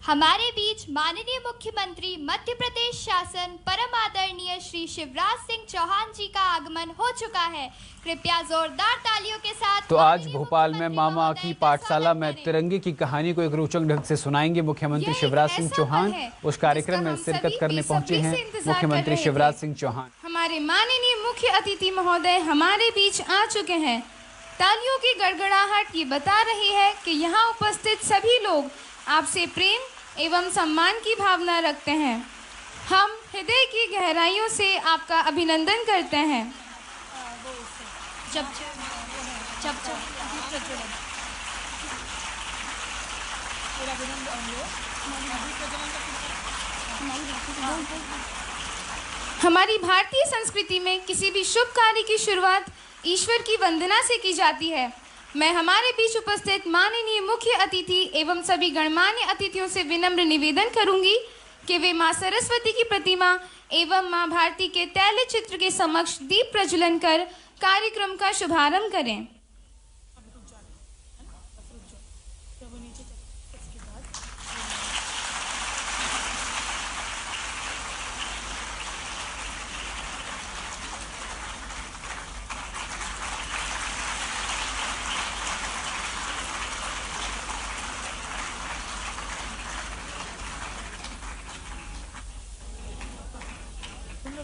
हमारे बीच माननीय मुख्यमंत्री मध्य प्रदेश शासन परम आदरणीय श्री शिवराज सिंह चौहान जी का आगमन हो चुका है। कृपया जोरदार तालियों के साथ। तो आज भोपाल में मामा की पाठशाला में तिरंगे की कहानी को एक रोचक ढंग से सुनाएंगे मुख्यमंत्री शिवराज सिंह चौहान। उस कार्यक्रम में शिरकत करने पहुंचे हैं मुख्यमंत्री शिवराज सिंह चौहान। हमारे माननीय मुख्य अतिथि महोदय हमारे बीच आ चुके हैं। तालियों की गड़गड़ाहट ये बता रही है कि यहाँ उपस्थित सभी लोग आपसे प्रेम एवं सम्मान की भावना रखते हैं। हम हृदय की गहराइयों से आपका अभिनंदन करते हैं। हमारी भारतीय संस्कृति में किसी भी शुभ कार्य की शुरुआत ईश्वर की वंदना से की जाती है। मैं हमारे बीच उपस्थित माननीय मुख्य अतिथि एवं सभी गणमान्य अतिथियों से विनम्र निवेदन करूंगी कि वे मां सरस्वती की प्रतिमा एवं मां भारती के तैल चित्र के समक्ष दीप प्रज्वलन कर कार्यक्रम का शुभारंभ करें।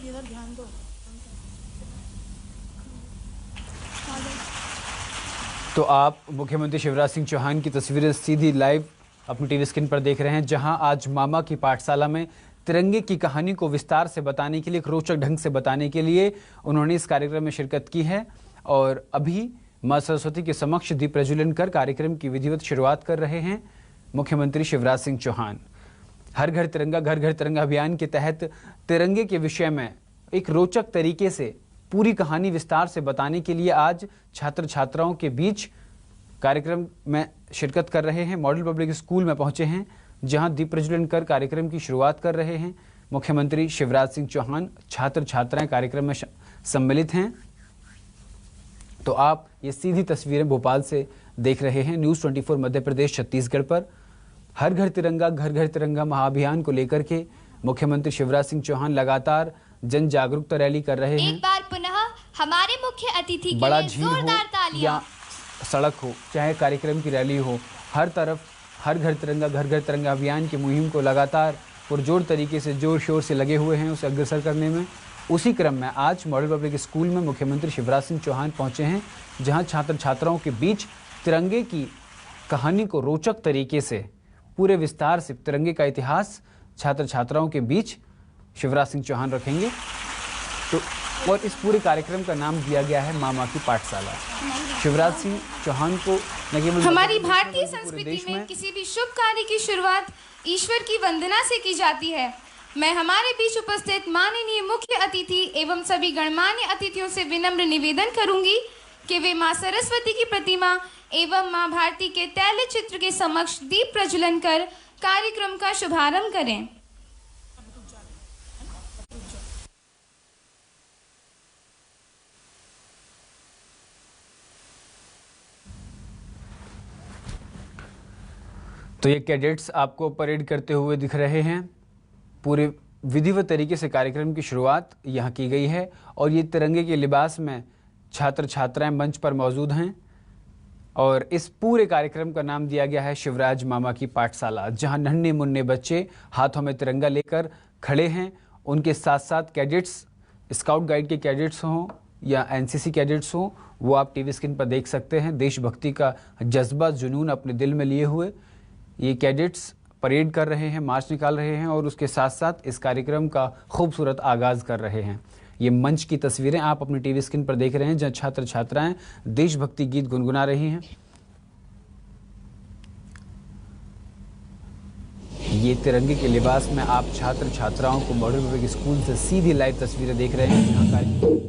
इधर ध्यान दो। तो आप मुख्यमंत्री शिवराज सिंह चौहान की तस्वीरें सीधी लाइव अपनी टीवी स्क्रीन पर देख रहे हैं, जहां आज मामा की पाठशाला में तिरंगे की कहानी को विस्तार से बताने के लिए, एक रोचक ढंग से बताने के लिए उन्होंने इस कार्यक्रम में शिरकत की है। और अभी मां सरस्वती के समक्ष दीप प्रज्वलन कर कार्यक्रम की विधिवत शुरुआत कर रहे हैं मुख्यमंत्री शिवराज सिंह चौहान। हर घर तिरंगा घर घर तिरंगा अभियान के तहत तिरंगे के विषय में एक रोचक तरीके से पूरी कहानी विस्तार से बताने के लिए आज छात्र छात्राओं के बीच कार्यक्रम में शिरकत कर रहे हैं। मॉडल पब्लिक स्कूल में पहुंचे हैं, जहां दीप प्रज्वलन कर कार्यक्रम की शुरुआत कर रहे हैं मुख्यमंत्री शिवराज सिंह चौहान। छात्र छात्राएं कार्यक्रम में सम्मिलित हैं। तो आप ये सीधी तस्वीरें भोपाल से देख रहे हैं न्यूज़ 24 मध्य प्रदेश छत्तीसगढ़ पर। हर घर तिरंगा महाअभियान को लेकर के मुख्यमंत्री शिवराज सिंह चौहान लगातार जन जागरूकता रैली कर रहे हैं। एक बार पुनः हमारे मुख्य अतिथि के बड़ा लिए झील हो जोरदार तालियां। या सड़क हो, चाहे कार्यक्रम की रैली हो, हर तरफ हर घर तिरंगा अभियान की मुहिम को लगातार पुरजोर तरीके से जोर शोर से लगे हुए हैं उसे अग्रसर करने में। उसी क्रम में आज मॉडल पब्लिक स्कूल में मुख्यमंत्री शिवराज सिंह चौहान पहुंचे हैं, जहां छात्र छात्राओं के बीच तिरंगे की कहानी को रोचक तरीके से पूरे विस्तार से तिरंगे का इतिहास छात्र छात्राओं के बीच शिवराज सिंह चौहान रखेंगे। तो और इस पूरे कार्यक्रम का नाम दिया गया है मामा की पाठशाला। शिवराज सिंह चौहान को न केवल हमारी भारतीय संस्कृति में किसी भी शुभ कार्य की शुरुआत ईश्वर की वंदना से की जाती है। मैं हमारे बीच उपस्थित माननीय मुख्य अतिथि एवं सभी गणमान्य अतिथियों से विनम्र निवेदन करूंगी कि वे मां सरस्वती की प्रतिमा एवं मां भारती के तैल चित्र के समक्ष दीप प्रज्वलन कर कार्यक्रम का शुभारंभ करें। तो ये कैडेट्स आपको परेड करते हुए दिख रहे हैं। पूरे विधिवत तरीके से कार्यक्रम की शुरुआत यहाँ की गई है और ये तिरंगे के लिबास में छात्र छात्राएं मंच पर मौजूद हैं। और इस पूरे कार्यक्रम का नाम दिया गया है शिवराज मामा की पाठशाला, जहां नन्हे मुन्ने बच्चे हाथों में तिरंगा लेकर खड़े हैं। उनके साथ साथ कैडेट्स, स्काउट गाइड के कैडेट्स हों या एनसीसी कैडेट्स हों, वो आप टीवी स्क्रीन पर देख सकते हैं। देशभक्ति का जज्बा, जुनून अपने दिल में लिए हुए ये कैडेट्स परेड कर रहे हैं, मार्च निकाल रहे हैं और उसके साथ साथ इस कार्यक्रम का खूबसूरत आगाज़ कर रहे हैं। ये मंच की तस्वीरें आप अपनी टीवी स्क्रीन पर देख रहे हैं, जहां छात्र छात्राएं देशभक्ति गीत गुनगुना रही हैं। ये तिरंगे के लिबास में आप छात्र छात्राओं को मॉडल पब्लिक स्कूल से सीधी लाइव तस्वीरें देख रहे हैं। यहाँ का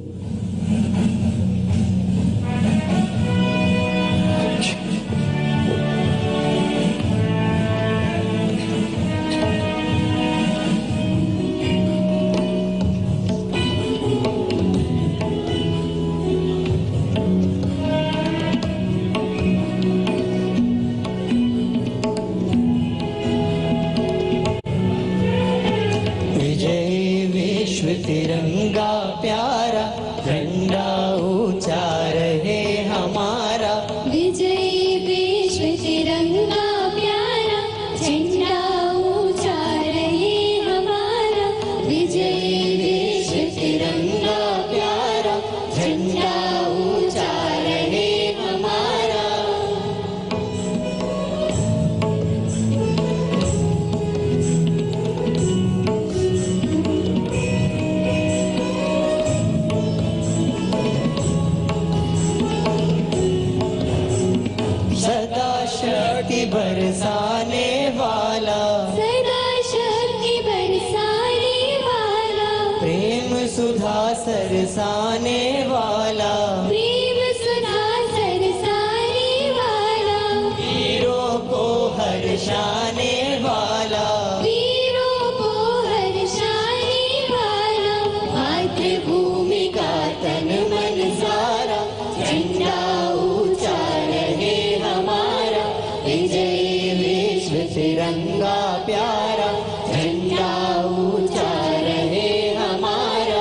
बरसाने वाला, प्रेम सुधा सरसाने वाला, वीरों को हर्षाने वाला, वीरों को हर्षाने वाला, मातृभूमि का तन मन सारा, झंडा ऊंचा रहे हमारा, विजय विश्व तिरंगा प्यारा, झंडा ऊंचा रहे हमारा।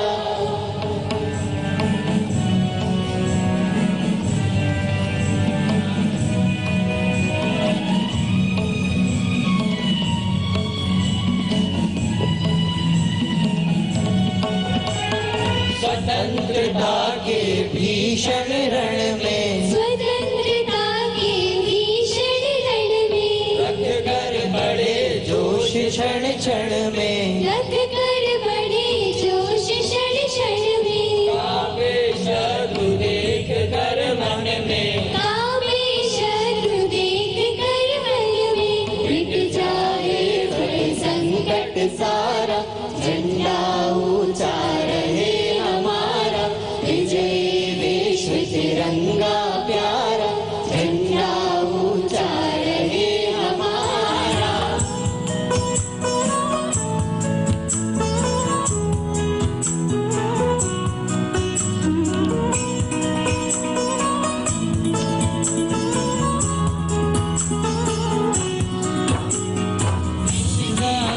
स्वतंत्रता के भीषण रण में, स्वतंत्रता के भीषण रण में, रख कर बड़े जोश क्षण क्षण में, रख कर बड़े जोश क्षण क्षण में, कांपे शत्रु देख कर मन में, कामे शत्रु देख कर मन में, मिट जाए भय संकट सारा, झंडा ऊंचा रहे हमारा, विजय विश्व तिरंगा प्यारा, झंडा ऊंचा रहे हमारा।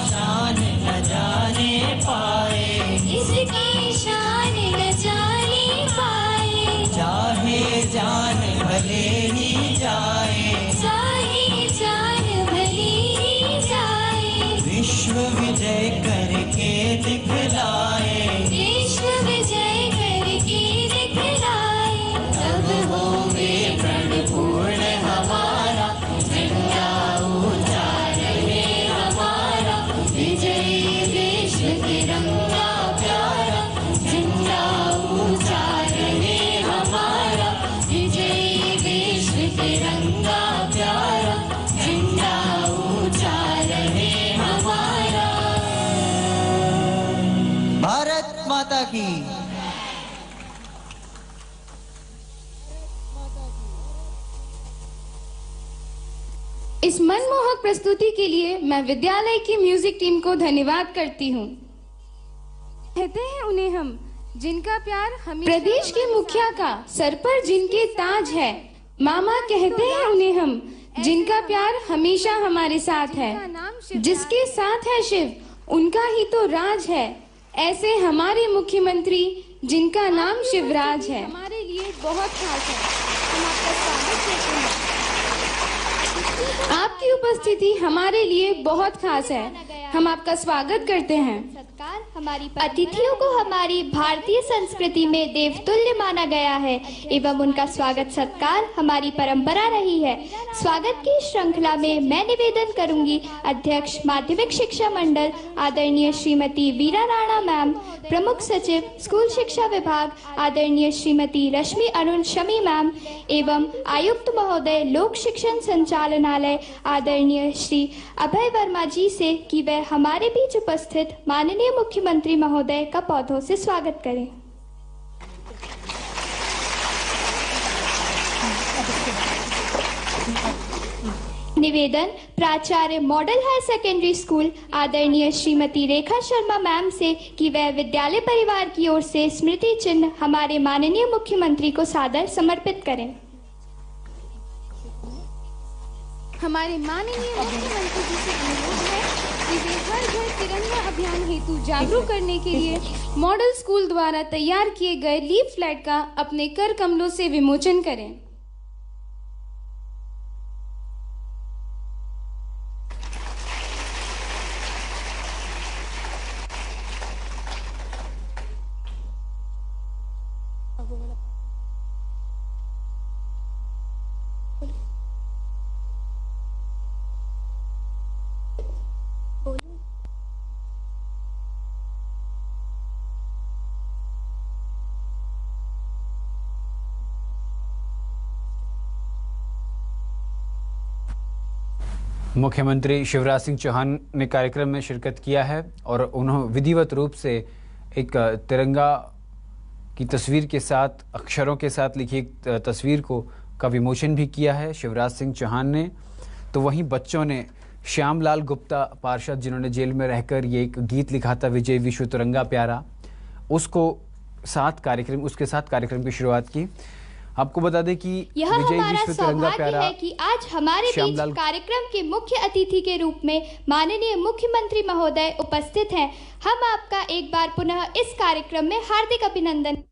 शान न जाने पाए, इसकी शान न जाने पाए, चाहे जान भले ही जाए, चाहे जान भले ही जाए, विश्व विजय करके दिखलाए, विश्व विजय करके दिखलाए, तब होंगे प्रण पूर्ण हमारा, झंडा ऊंचा रहे हमारा, विजय विश्व तिरंगा प्यारा, झंडा ऊंचा रहे हमारा, विजय विश्व तिरंगा प्यारा, झंडा ऊंचा रहे हमारा। भारत माता की। इस मनमोहक प्रस्तुति के लिए मैं विद्यालय की म्यूजिक टीम को धन्यवाद करती हूँ। कहते हैं उन्हें हम जिनका प्यार हमेशा प्रदेश के मुखिया का सर पर जिनके ताज है, मामा कहते हैं उन्हें हम जिनका प्यार हमेशा हमारे साथ है, जिसके साथ है शिव उनका ही तो राज है, ऐसे हमारे मुख्यमंत्री जिनका नाम शिवराज है, हमारे लिए बहुत खास है। हम आपका स्वागत करते हैं। आपकी उपस्थिति हमारे लिए बहुत खास है, हम आपका स्वागत करते हैं। सत्कार हमारी अतिथियों को हमारी भारतीय संस्कृति में देवतुल्य माना गया है एवं उनका स्वागत सत्कार हमारी परंपरा रही है। स्वागत की श्रृंखला में मैं निवेदन करूंगी अध्यक्ष माध्यमिक शिक्षा मंडल आदरणीय श्रीमती वीरा राणा मैम, प्रमुख सचिव स्कूल शिक्षा विभाग आदरणीय श्रीमती रश्मि अरुण शमी मैम एवं आयुक्त महोदय लोक शिक्षण संचालनालय आदरणीय श्री अभय वर्मा जी से कि वह हमारे बीच उपस्थित माननीय मुख्यमंत्री महोदय का पौधों से स्वागत करें। निवेदन प्राचार्य मॉडल हायर सेकेंडरी स्कूल आदरणीय श्रीमती रेखा शर्मा मैम से कि वह विद्यालय परिवार की ओर से स्मृति चिन्ह हमारे माननीय मुख्यमंत्री को सादर समर्पित करें। हमारे माननीय मुख्यमंत्री जी से अनुरोध है कि वे हर घर तिरंगा अभियान हेतु जागरूक करने के लिए मॉडल स्कूल द्वारा तैयार किए गए लीफ फ्लैग का अपने कर कमलों से विमोचन करें। मुख्यमंत्री शिवराज सिंह चौहान ने कार्यक्रम में शिरकत किया है और उन्होंने विधिवत रूप से एक तिरंगा की तस्वीर के साथ, अक्षरों के साथ लिखी एक तस्वीर को का विमोचन भी किया है शिवराज सिंह चौहान ने। तो वहीं बच्चों ने श्यामलाल गुप्ता पार्षद, जिन्होंने जेल में रहकर ये एक गीत लिखा था, विजय विश्व तिरंगा प्यारा, उसके साथ कार्यक्रम की शुरुआत की। आपको बता दें कि यह विजय हमारा विश्व तिरंगा सौभाग्य प्यारा है कि आज हमारे बीच कार्यक्रम के मुख्य अतिथि के रूप में माननीय मुख्यमंत्री महोदय उपस्थित हैं। हम आपका एक बार पुनः इस कार्यक्रम में हार्दिक अभिनंदन।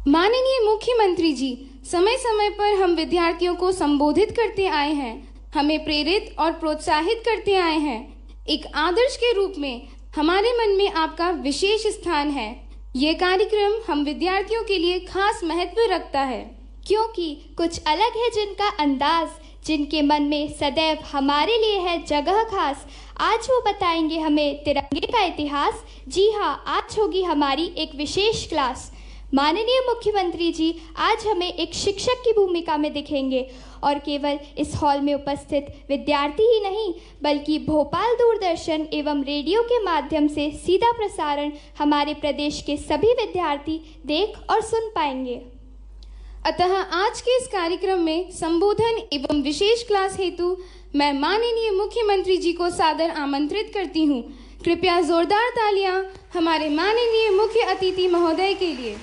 माननीय मुख्यमंत्री जी, समय समय पर हम विद्यार्थियों को संबोधित करते आए हैं, हमें प्रेरित और प्रोत्साहित करते आए हैं। एक आदर्श के रूप में हमारे मन में आपका विशेष स्थान है। ये कार्यक्रम हम विद्यार्थियों के लिए खास महत्व रखता है, क्योंकि कुछ अलग है जिनका अंदाज, जिनके मन में सदैव हमारे लिए है जगह खास। आज वो बताएंगे हमें तिरंगे का इतिहास। जी हाँ, आज होगी हमारी एक विशेष क्लास। माननीय मुख्यमंत्री जी आज हमें एक शिक्षक की भूमिका में दिखेंगे और केवल इस हॉल में उपस्थित विद्यार्थी ही नहीं, बल्कि भोपाल दूरदर्शन एवं रेडियो के माध्यम से सीधा प्रसारण हमारे प्रदेश के सभी विद्यार्थी देख और सुन पाएंगे। अतः आज के इस कार्यक्रम में संबोधन एवं विशेष क्लास हेतु मैं माननीय मुख्यमंत्री जी को सादर आमंत्रित करती हूँ। कृपया जोरदार तालियां हमारे माननीय मुख्य अतिथि महोदय के लिए।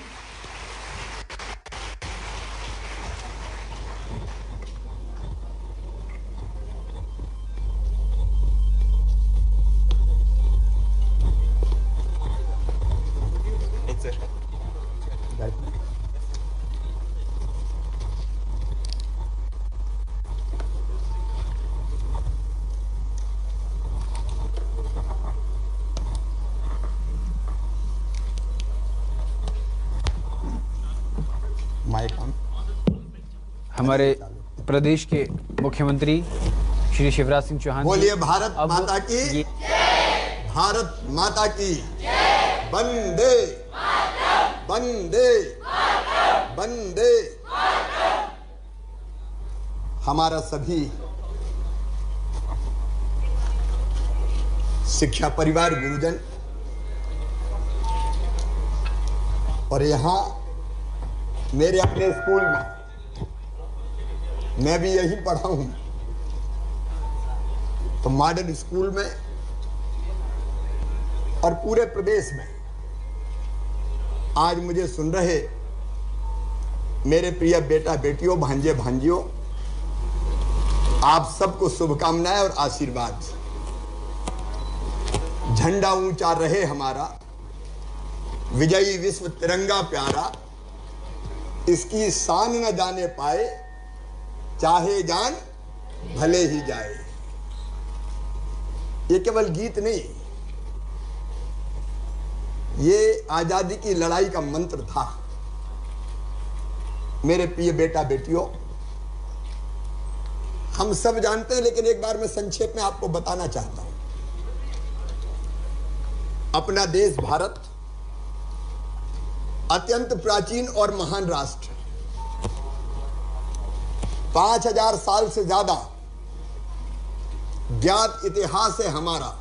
हमारे प्रदेश के मुख्यमंत्री श्री शिवराज सिंह चौहान, बोलिए भारत माता की, भारत माता की, वंदे वंदे वंदे। हमारा सभी शिक्षा परिवार, गुरुजन और यहाँ मेरे अपने स्कूल में, मैं भी यही पढ़ा हूं, तो मॉडर्न स्कूल में और पूरे प्रदेश में आज मुझे सुन रहे मेरे प्रिय बेटा बेटियों, भांजे भांजियों, आप सबको शुभकामनाएं और आशीर्वाद। झंडा ऊंचा रहे हमारा, विजयी विश्व तिरंगा प्यारा, इसकी शान न जाने पाए, चाहे जान भले ही जाए। ये केवल गीत नहीं, ये आजादी की लड़ाई का मंत्र था। मेरे प्रिय बेटा बेटियों, हम सब जानते हैं, लेकिन एक बार मैं संक्षेप में आपको बताना चाहता हूं। अपना देश भारत अत्यंत प्राचीन और महान राष्ट्र, 5000 साल से ज्यादा ज्ञात इतिहास है हमारा।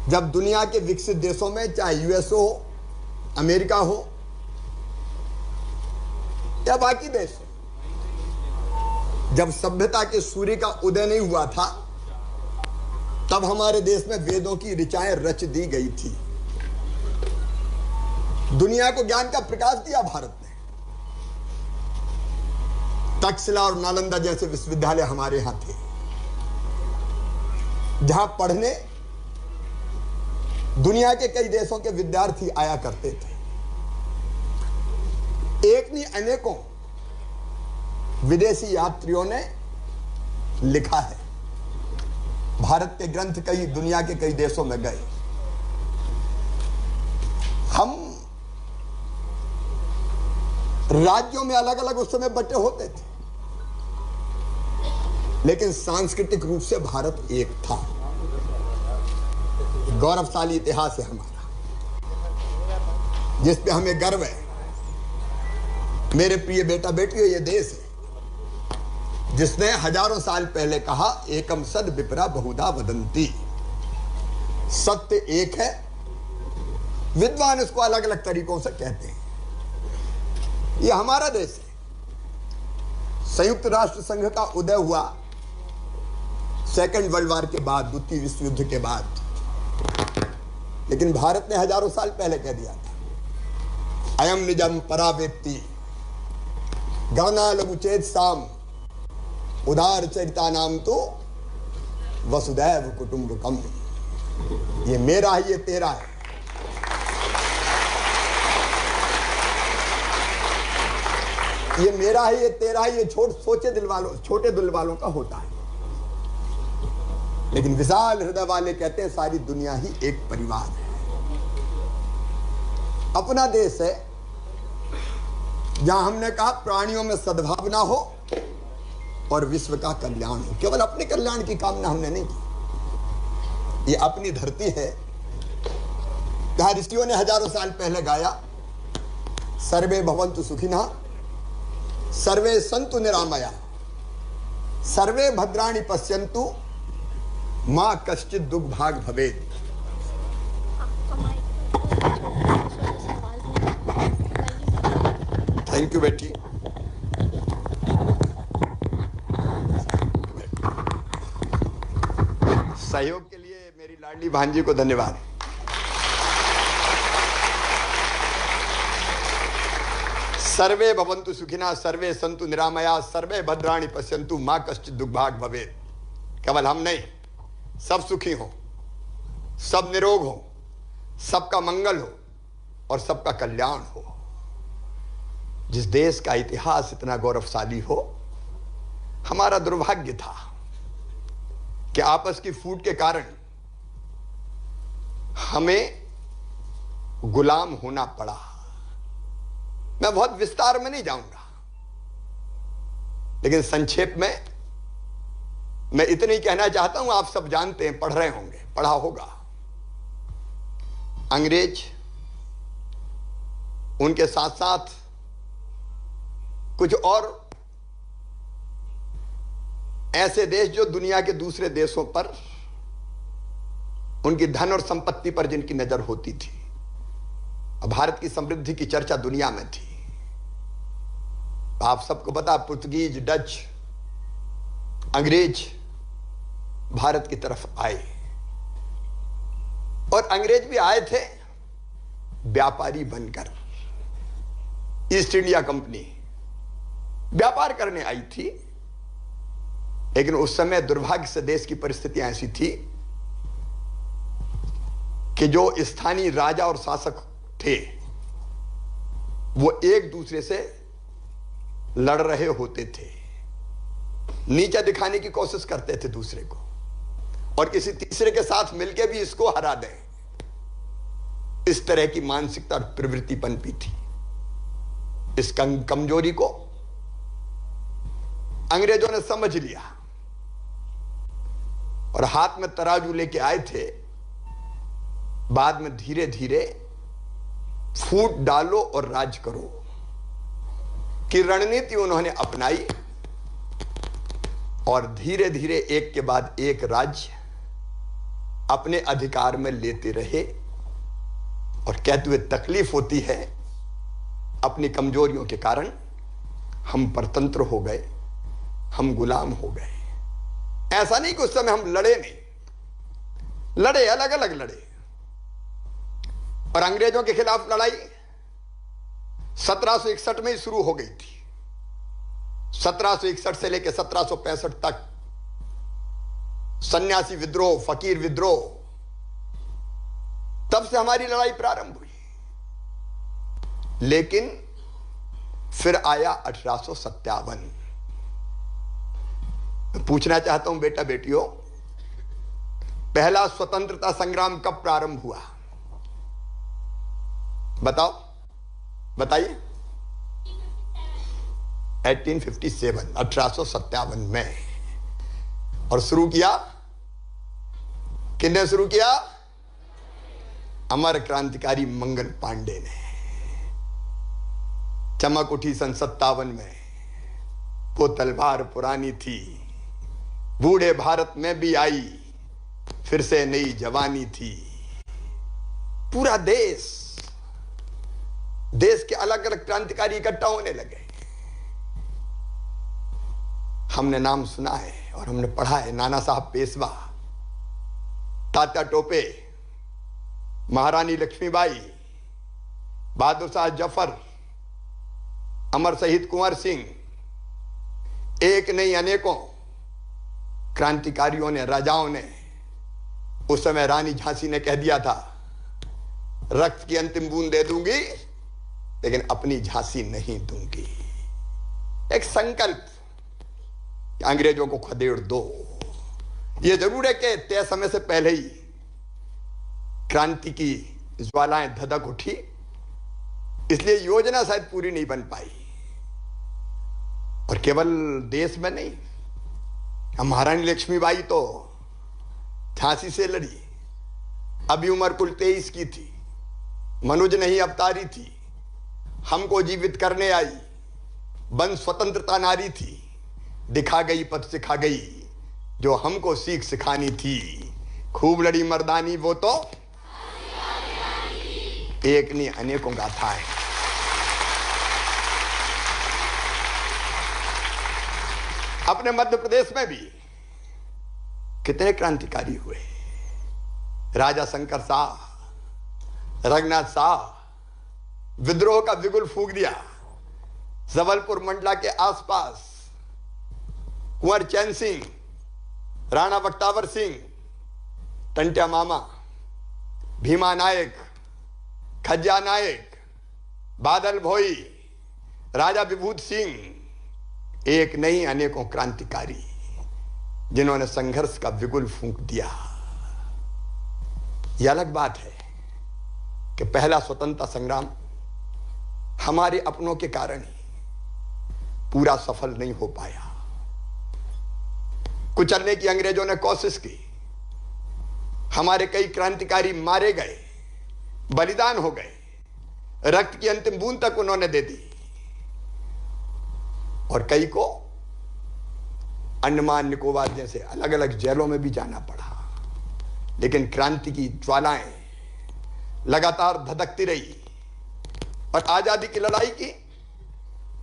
जब दुनिया के विकसित देशों में, चाहे यूएस हो, अमेरिका हो या बाकी देश, जब सभ्यता के सूर्य का उदय नहीं हुआ था, तब हमारे देश में वेदों की ऋचाएं रच दी गई थी। दुनिया को ज्ञान का प्रकाश दिया भारत ने। तक्षशिला और नालंदा जैसे विश्वविद्यालय हमारे यहां थे, जहां पढ़ने दुनिया के कई देशों के विद्यार्थी आया करते थे। एक नहीं अनेकों विदेशी यात्रियों ने लिखा है। भारत के ग्रंथ कई दुनिया के कई देशों में गए। हम राज्यों में अलग अलग उस समय बटे होते थे, लेकिन सांस्कृतिक रूप से भारत एक था। गौरवशाली इतिहास है हमारा, जिस पे हमें गर्व है। मेरे प्रिय बेटा बेटियों, ये देश है जिसने हजारों साल पहले कहा एकम सद विपरा बहुधा वदंती, सत्य एक है, विद्वान इसको अलग अलग तरीकों से कहते हैं। यह हमारा देश है। संयुक्त राष्ट्र संघ का उदय हुआ सेकेंड वर्ल्ड वॉर के बाद, द्वितीय विश्व युद्ध के बाद, लेकिन भारत ने हजारों साल पहले कह दिया था अयम निजम परावेत्ति गणना लघुचेत साम उदार चरिता नाम तो वसुदैव कुटुंबकम। ये मेरा है, ये तेरा है। ये मेरा है, ये तेरा है, ये छोटे दिल वालों का होता है। लेकिन विशाल हृदय वाले कहते हैं सारी दुनिया ही एक परिवार है। अपना देश है जहां हमने कहा प्राणियों में सद्भावना हो और विश्व का कल्याण हो। केवल अपने कल्याण की कामना हमने नहीं की। ये अपनी धरती है जहां ऋषियों ने हजारों साल पहले गाया सर्वे भवन्तु सुखिनः सर्वे सन्तु निरामया सर्वे भद्राणि पश्यन्तु मां कश्चित दुर्भाग भवेत्। थैंक यू बेटी। सहयोग के लिए मेरी लाडली भांजी को धन्यवाद। सर्वे भवन्तु सुखिनः सर्वे सन्तु निरामया सर्वे भद्राणि पश्यन्तु मां कश्चित् दुर्भाग भवेत्। केवल हम नहीं, सब सुखी हो, सब निरोग हो, सबका मंगल हो और सबका कल्याण हो। जिस देश का इतिहास इतना गौरवशाली हो, हमारा दुर्भाग्य था कि आपस की फूट के कारण हमें गुलाम होना पड़ा। मैं बहुत विस्तार में नहीं जाऊंगा, लेकिन संक्षेप में मैं इतना ही कहना चाहता हूं। आप सब जानते हैं, पढ़ रहे होंगे, पढ़ा होगा, अंग्रेज, उनके साथ साथ कुछ और ऐसे देश जो दुनिया के दूसरे देशों पर उनकी धन और संपत्ति पर जिनकी नजर होती थी। अब भारत की समृद्धि की चर्चा दुनिया में थी। आप सबको पता, पुर्तगीज, डच, अंग्रेज भारत की तरफ आए और अंग्रेज भी आए थे व्यापारी बनकर। ईस्ट इंडिया कंपनी व्यापार करने आई थी, लेकिन उस समय दुर्भाग्य से देश की परिस्थितियां ऐसी थी कि जो स्थानीय राजा और शासक थे वो एक दूसरे से लड़ रहे होते थे, नीचा दिखाने की कोशिश करते थे दूसरे को, और किसी तीसरे के साथ मिलकर भी इसको हरा दें। इस तरह की मानसिकता और प्रवृत्ति पनपी थी। इस कमजोरी को अंग्रेजों ने समझ लिया और हाथ में तराजू लेके आए थे। बाद में धीरे धीरे फूट डालो और राज करो की रणनीति उन्होंने अपनाई और धीरे धीरे एक के बाद एक राज्य अपने अधिकार में लेते रहे। और कहते हुए तकलीफ होती है, अपनी कमजोरियों के कारण हम परतंत्र हो गए, हम गुलाम हो गए। ऐसा नहीं कि उस समय हम लड़े नहीं, लड़े, अलग अलग लड़े। और अंग्रेजों के खिलाफ लड़ाई 1761 में ही शुरू हो गई थी। 1761 से लेकर 1765 तक सन्यासी विद्रोह, फकीर विद्रोह, तब से हमारी लड़ाई प्रारंभ हुई। लेकिन फिर आया 1857। मैं पूछना चाहता हूं बेटा बेटियों, पहला स्वतंत्रता संग्राम कब प्रारंभ हुआ? बताओ, बताइए। 1857 में। और शुरू किया किसने शुरू किया? अमर क्रांतिकारी मंगल पांडे ने। चमक उठी सन 57 में। वो तलवार पुरानी थी, बूढ़े भारत में भी आई, फिर से नई जवानी थी। पूरा देश के अलग अलग क्रांतिकारी इकट्ठा होने लगे। हमने नाम सुना है और हमने पढ़ा है, नाना साहब पेशवा, तात्या टोपे, महारानी लक्ष्मीबाई, बहादुर शाह जफर, अमर शहीद कुंवर सिंह, एक नहीं अनेकों क्रांतिकारियों ने, राजाओं ने। उस समय रानी झांसी ने कह दिया था, रक्त की अंतिम बूंद दे दूंगी लेकिन अपनी झांसी नहीं दूंगी। एक संकल्प, अंग्रेजों को खदेड़ दो। यह जरूर है कि तय समय से पहले ही क्रांति की ज्वालाएं धधक उठी, इसलिए योजना शायद पूरी नहीं बन पाई। और केवल देश में नहीं, महारानी लक्ष्मीबाई तो झांसी से लड़ी, अभी उम्र कुल 23 की थी, मनुज नहीं अवतारी थी, हमको जीवित करने आई, बन स्वतंत्रता नारी थी, दिखा गई पथ सिखा गई, जो हमको सीख सिखानी थी। खूब लड़ी मर्दानी वो तो एक नहीं अनेकों गाथाएं। अपने मध्य प्रदेश में भी कितने क्रांतिकारी हुए। राजा शंकर शाह, रघुनाथ शाह, विद्रोह का बिगुल फूंक दिया। जबलपुर मंडला के आसपास कुंवर चैन सिंह, राणा बख्तावर सिंह, टंट्या मामा, भीमा नायक, खज्जा नायक, बादल भोई, राजा विभूत सिंह, एक नहीं अनेकों क्रांतिकारी जिन्होंने संघर्ष का बिगुल फूंक दिया। यह अलग बात है कि पहला स्वतंत्रता संग्राम हमारे अपनों के कारण ही पूरा सफल नहीं हो पाया। कुचलने की अंग्रेजों ने कोशिश की, हमारे कई क्रांतिकारी मारे गए, बलिदान हो गए, रक्त की अंतिम बूंद तक उन्होंने दे दी, और कई को अंडमान निकोबार जैसे अलग अलग जेलों में भी जाना पड़ा। लेकिन क्रांति की ज्वालाएं लगातार धधकती रही और आजादी की लड़ाई की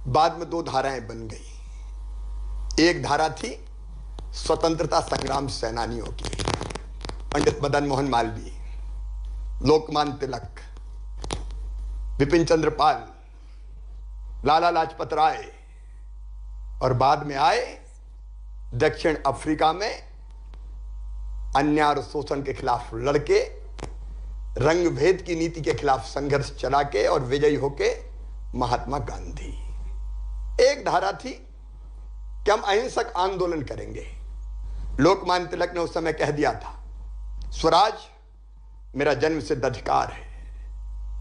बाद में दो धाराएं बन गई। एक धारा थी स्वतंत्रता संग्राम सेनानियों की, पंडित मदन मोहन मालवीय, लोकमान्य तिलक, विपिन चंद्र पाल, लाला लाजपत राय, और बाद में आए दक्षिण अफ्रीका में अन्याय और शोषण के खिलाफ लड़के, रंग भेद की नीति के खिलाफ संघर्ष चला के और विजयी होके महात्मा गांधी। एक धारा थी कि हम अहिंसक आंदोलन करेंगे। लोकमान्य तिलक ने उस समय कह दिया था, स्वराज मेरा जन्म सिद्ध अधिकार है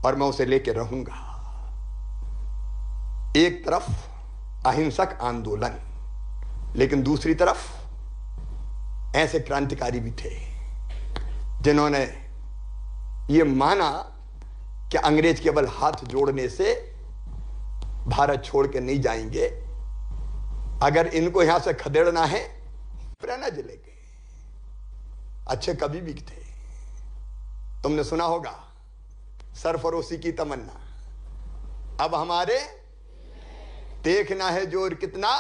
और मैं उसे लेके रहूंगा। एक तरफ अहिंसक आंदोलन, लेकिन दूसरी तरफ ऐसे क्रांतिकारी भी थे जिन्होंने ये माना कि अंग्रेज केवल हाथ जोड़ने से भारत छोड़ के नहीं जाएंगे, अगर इनको यहां से खदेड़ना है। प्रेरणा जिले के अच्छे कवि भी थे, तुमने सुना होगा, सरफरोशी की तमन्ना अब हमारे देखना है जोर कितना,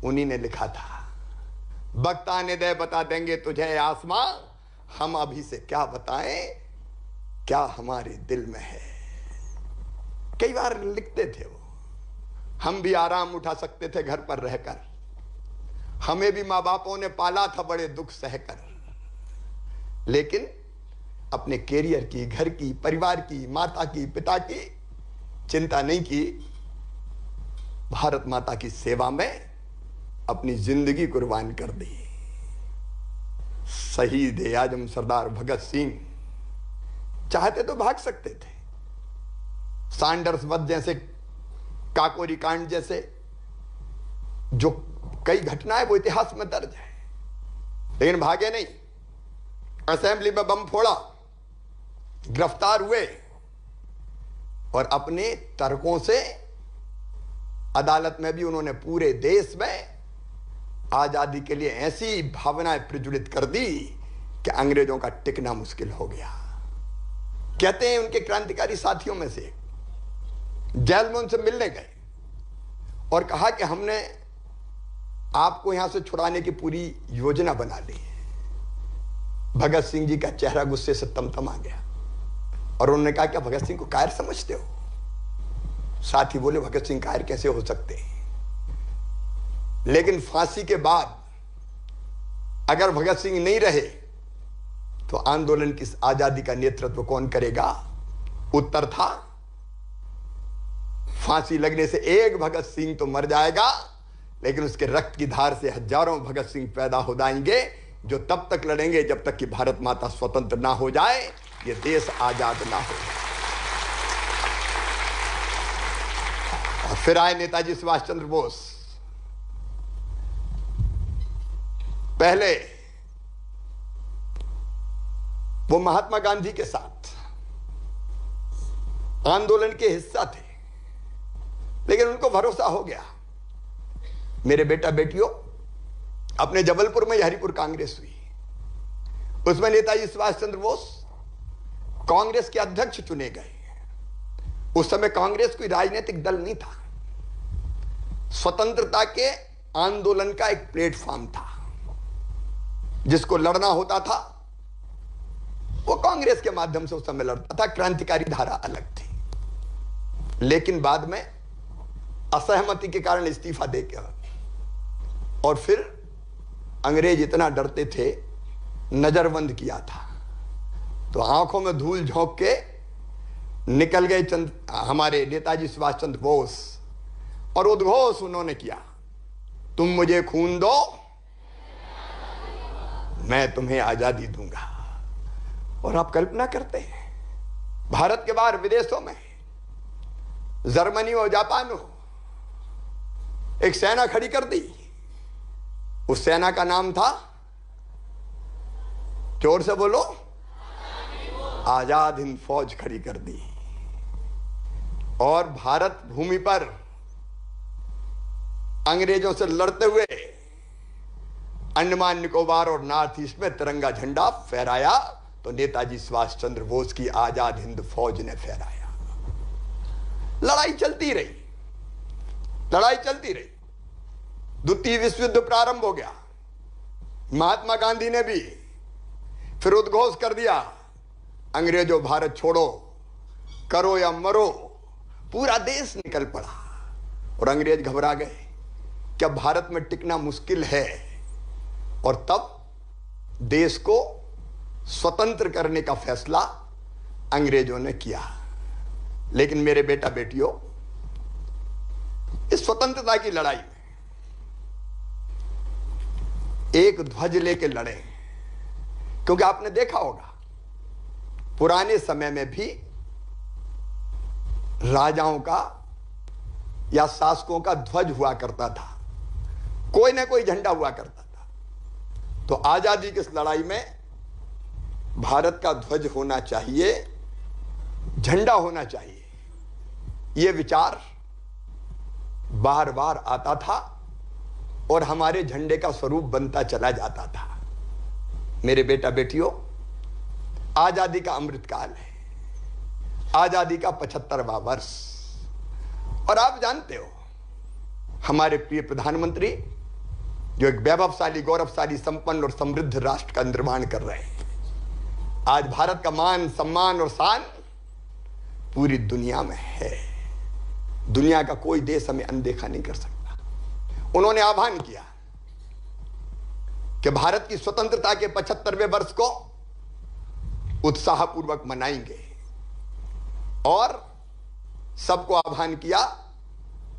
उन्हीं ने लिखा था। वक्त आने दे बता देंगे तुझे आसमां, हम अभी से क्या बताएं क्या हमारे दिल में है। कई बार लिखते थे वो, हम भी आराम उठा सकते थे घर पर रहकर, हमें भी मां बापों ने पाला था बड़े दुख सहकर, लेकिन अपने कैरियर की, घर की, परिवार की, माता की, पिता की चिंता नहीं की, भारत माता की सेवा में अपनी जिंदगी कुर्बान कर दी। शहीद आजम सरदार भगत सिंह चाहते तो भाग सकते थे, सैंडर्स वध जैसे, काकोरी कांड जैसे जो कई घटनाएं वो इतिहास में दर्ज है, लेकिन भागे नहीं। असेंबली में बम फोड़ा, गिरफ्तार हुए और अपने तर्कों से अदालत में भी उन्होंने पूरे देश में आजादी के लिए ऐसी भावनाएं प्रज्वलित कर दी कि अंग्रेजों का टिकना मुश्किल हो गया। कहते हैं उनके क्रांतिकारी साथियों में से जेल में उनसे मिलने गए और कहा कि हमने आपको यहां से छुड़ाने की पूरी योजना बना ली है। भगत सिंह जी का चेहरा गुस्से से तमतमा गया और उन्होंने कहा, क्या भगत सिंह को कायर समझते हो? साथी बोले, भगत सिंह कायर कैसे हो सकते हैं? लेकिन फांसी के बाद अगर भगत सिंह नहीं रहे तो आंदोलन की आजादी का नेतृत्व कौन करेगा? उत्तर था, फांसी लगने से एक भगत सिंह तो मर जाएगा, लेकिन उसके रक्त की धार से हजारों भगत सिंह पैदा हो जाएंगे, जो तब तक लड़ेंगे जब तक कि भारत माता स्वतंत्र ना हो जाए, ये देश आजाद ना हो। और फिर आए नेताजी सुभाष चंद्र बोस। पहले वो महात्मा गांधी के साथ आंदोलन के हिस्सा थे, लेकिन उनको भरोसा हो गया। मेरे बेटा बेटियों, अपने जबलपुर में हरिपुर कांग्रेस हुई, उसमें नेताजी सुभाष चंद्र बोस कांग्रेस के अध्यक्ष चुने गए। उस समय कांग्रेस कोई राजनीतिक दल नहीं था, स्वतंत्रता के आंदोलन का एक प्लेटफॉर्म था। जिसको लड़ना होता था वो कांग्रेस के माध्यम से उस समय लड़ता था, क्रांतिकारी धारा अलग थी। लेकिन बाद में असहमति के कारण इस्तीफा देकर और फिर अंग्रेज इतना डरते थे, नजरबंद किया था, तो आंखों में धूल झोंक के निकल गए हमारे नेताजी सुभाष चंद्र बोस और उद्घोष उन्होंने किया, तुम मुझे खून दो, मैं तुम्हें आजादी दूंगा। और आप कल्पना करते हैं, भारत के बाहर विदेशों में, जर्मनी और जापान हो, एक सेना खड़ी कर दी। उस सेना का नाम था, जोर से बोलो, आजाद हिंद फौज खड़ी कर दी। और भारत भूमि पर अंग्रेजों से लड़ते हुए अंडमान निकोबार और नॉर्थ ईस्ट में तिरंगा झंडा फहराया, तो नेताजी सुभाष चंद्र बोस की आजाद हिंद फौज ने फहराया। लड़ाई चलती रही, लड़ाई चलती रही। द्वितीय विश्व युद्ध प्रारंभ हो गया। महात्मा गांधी ने भी फिर उद्घोष कर दिया, अंग्रेजों भारत छोड़ो, करो या मरो। पूरा देश निकल पड़ा और अंग्रेज घबरा गए कि अब भारत में टिकना मुश्किल है। और तब देश को स्वतंत्र करने का फैसला अंग्रेजों ने किया। लेकिन मेरे बेटा बेटियों, इस स्वतंत्रता की लड़ाई में एक ध्वज लेके लड़े, क्योंकि आपने देखा होगा पुराने समय में भी राजाओं का या शासकों का ध्वज हुआ करता था, कोई ना कोई झंडा हुआ करता था। तो आजादी की इस लड़ाई में भारत का ध्वज होना चाहिए, झंडा होना चाहिए, यह विचार बार बार आता था और हमारे झंडे का स्वरूप बनता चला जाता था। मेरे बेटा बेटियों, आजादी का अमृतकाल है, आजादी का 75वां वर्ष। और आप जानते हो, हमारे प्रिय प्रधानमंत्री जो एक वैभवशाली, गौरवशाली, संपन्न और समृद्ध राष्ट्र का निर्माण कर रहे हैं। आज भारत का मान, सम्मान और शान पूरी दुनिया में है। दुनिया का कोई देश हमें अनदेखा नहीं कर सकता। उन्होंने आह्वान किया कि भारत की स्वतंत्रता के 75वें वर्ष को उत्साहपूर्वक मनाएंगे और सबको आह्वान किया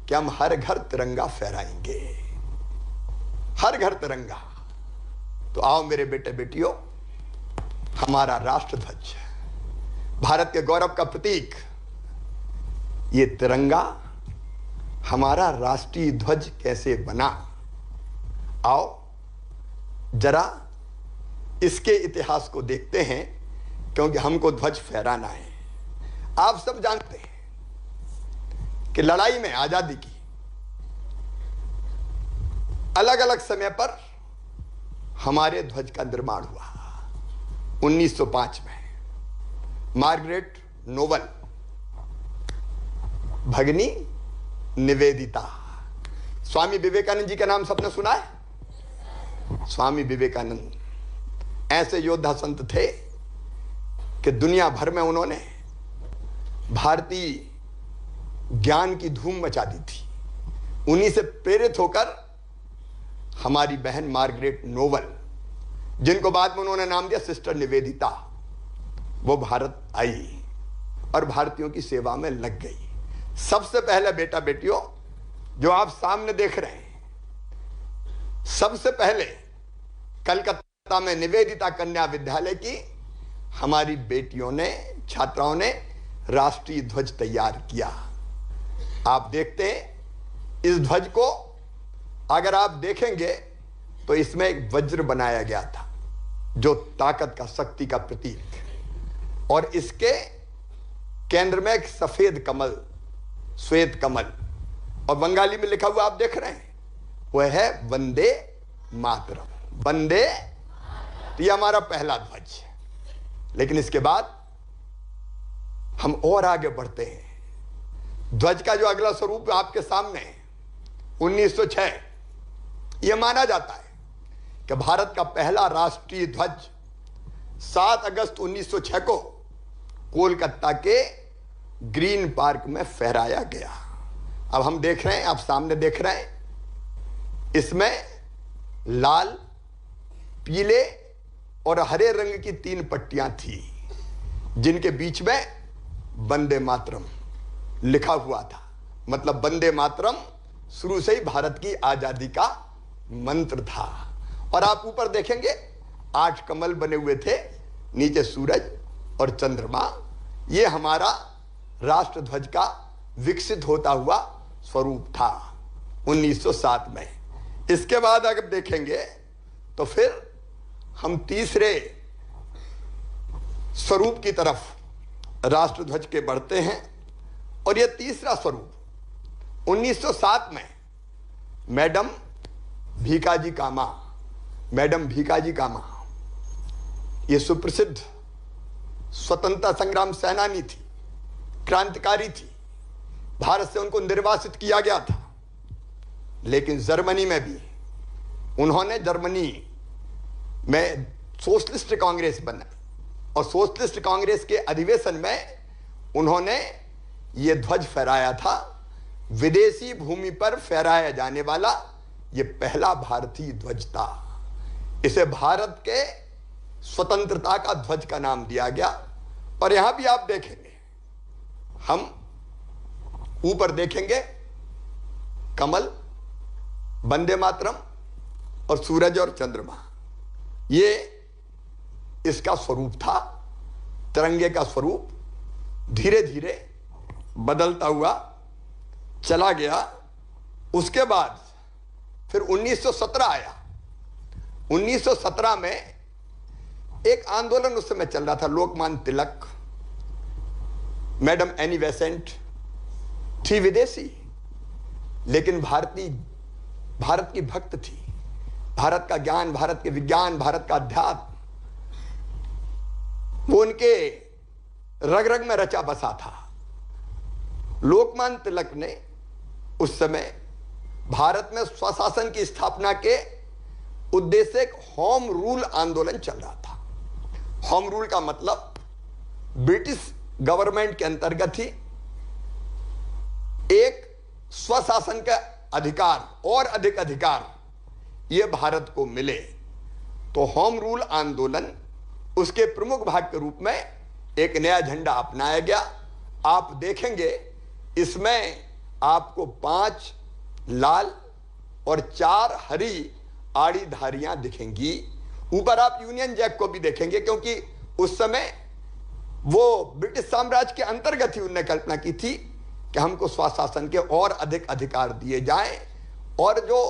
कि हम हर घर तिरंगा फहराएंगे, हर घर तिरंगा। तो आओ मेरे बेटे बेटियों, हमारा राष्ट्रध्वज, भारत के गौरव का प्रतीक, ये तिरंगा हमारा राष्ट्रीय ध्वज कैसे बना, आओ जरा इसके इतिहास को देखते हैं, क्योंकि हमको ध्वज फहराना है। आप सब जानते हैं कि लड़ाई में, आजादी की अलग अलग समय पर हमारे ध्वज का निर्माण हुआ। 1905 में मार्गरेट नोबल, भगिनी निवेदिता। स्वामी विवेकानंद जी का नाम सबने सुना है? स्वामी विवेकानंद ऐसे योद्धा संत थे कि दुनिया भर में उन्होंने भारतीय ज्ञान की धूम मचा दी थी। उन्हीं से प्रेरित होकर हमारी बहन मार्गरेट नोबल, जिनको बाद में उन्होंने नाम दिया सिस्टर निवेदिता, वो भारत आई और भारतीयों की सेवा में लग गई। सबसे पहले बेटा बेटियों जो आप सामने देख रहे हैं, सबसे पहले कलकत्ता में निवेदिता कन्या विद्यालय की हमारी बेटियों ने, छात्राओं ने राष्ट्रीय ध्वज तैयार किया। आप देखते हैं इस ध्वज को, अगर आप देखेंगे तो इसमें एक वज्र बनाया गया था जो ताकत का, शक्ति का प्रतीक, और इसके केंद्र में एक सफेद कमल, श्वेत कमल, और बंगाली में लिखा हुआ आप देख रहे हैं, वह है वंदे मातरम। वंदे, तो यह हमारा पहला ध्वज। लेकिन इसके बाद हम और आगे बढ़ते हैं। ध्वज का जो अगला स्वरूप आपके सामने है, 1906, यह माना जाता है कि भारत का पहला राष्ट्रीय ध्वज 7 अगस्त 1906 को कोलकाता के ग्रीन पार्क में फहराया गया। अब हम देख रहे हैं, आप सामने देख रहे हैं, इसमें लाल, पीले और हरे रंग की 3 पट्टियां थी, जिनके बीच में वंदे मातरम लिखा हुआ था। मतलब वंदे मातरम शुरू से ही भारत की आजादी का मंत्र था। और आप ऊपर देखेंगे 8 कमल बने हुए थे, नीचे सूरज और चंद्रमा। यह हमारा राष्ट्र ध्वज का विकसित होता हुआ स्वरूप था 1907 में। इसके बाद अगर देखेंगे तो फिर हम तीसरे स्वरूप की तरफ राष्ट्र ध्वज के बढ़ते हैं। और यह तीसरा स्वरूप 1907 में मैडम भीकाजी कामा, मैडम भीकाजी कामा, यह सुप्रसिद्ध स्वतंत्रता संग्राम सेनानी थी, क्रांतिकारी थी। भारत से उनको निर्वासित किया गया था, लेकिन जर्मनी में भी उन्होंने, जर्मनी में सोशलिस्ट कांग्रेस बनाई और सोशलिस्ट कांग्रेस के अधिवेशन में उन्होंने ये ध्वज फहराया था। विदेशी भूमि पर फहराया जाने वाला यह पहला भारतीय ध्वज था। इसे भारत के स्वतंत्रता का ध्वज का नाम दिया गया। और यहां भी आप देखेंगे, हम ऊपर देखेंगे कमल, वंदे मातरम और सूरज और चंद्रमा। ये इसका स्वरूप था। तिरंगे का स्वरूप धीरे धीरे बदलता हुआ चला गया। उसके बाद फिर 1917 आया। 1917 में एक आंदोलन उस समय चल रहा था। Lokmanya Tilak, madam Annie Besant थी विदेशी, लेकिन भारत की भक्त थी। भारत का ज्ञान, भारत के विज्ञान, भारत का अध्यात्म वो उनके रग रग में रचा बसा था। लोकमान्य तिलक ने उस समय भारत में स्वशासन की स्थापना के उद्देश्य एक होम रूल आंदोलन चल रहा था। होम रूल का मतलब ब्रिटिश गवर्नमेंट के अंतर्गत ही एक स्वशासन का अधिकार और अधिक अधिकार यह भारत को मिले। तो होम रूल आंदोलन, उसके प्रमुख भाग के रूप में एक नया झंडा अपनाया गया। आप देखेंगे इसमें आपको 5 लाल और 4 हरी आड़ी धारियां दिखेंगी। ऊपर आप यूनियन जैक को भी देखेंगे, क्योंकि उस समय वो ब्रिटिश साम्राज्य के अंतर्गत ही उन्होंने कल्पना की थी कि हमको स्वशासन के और अधिक अधिकार दिए जाएं। और जो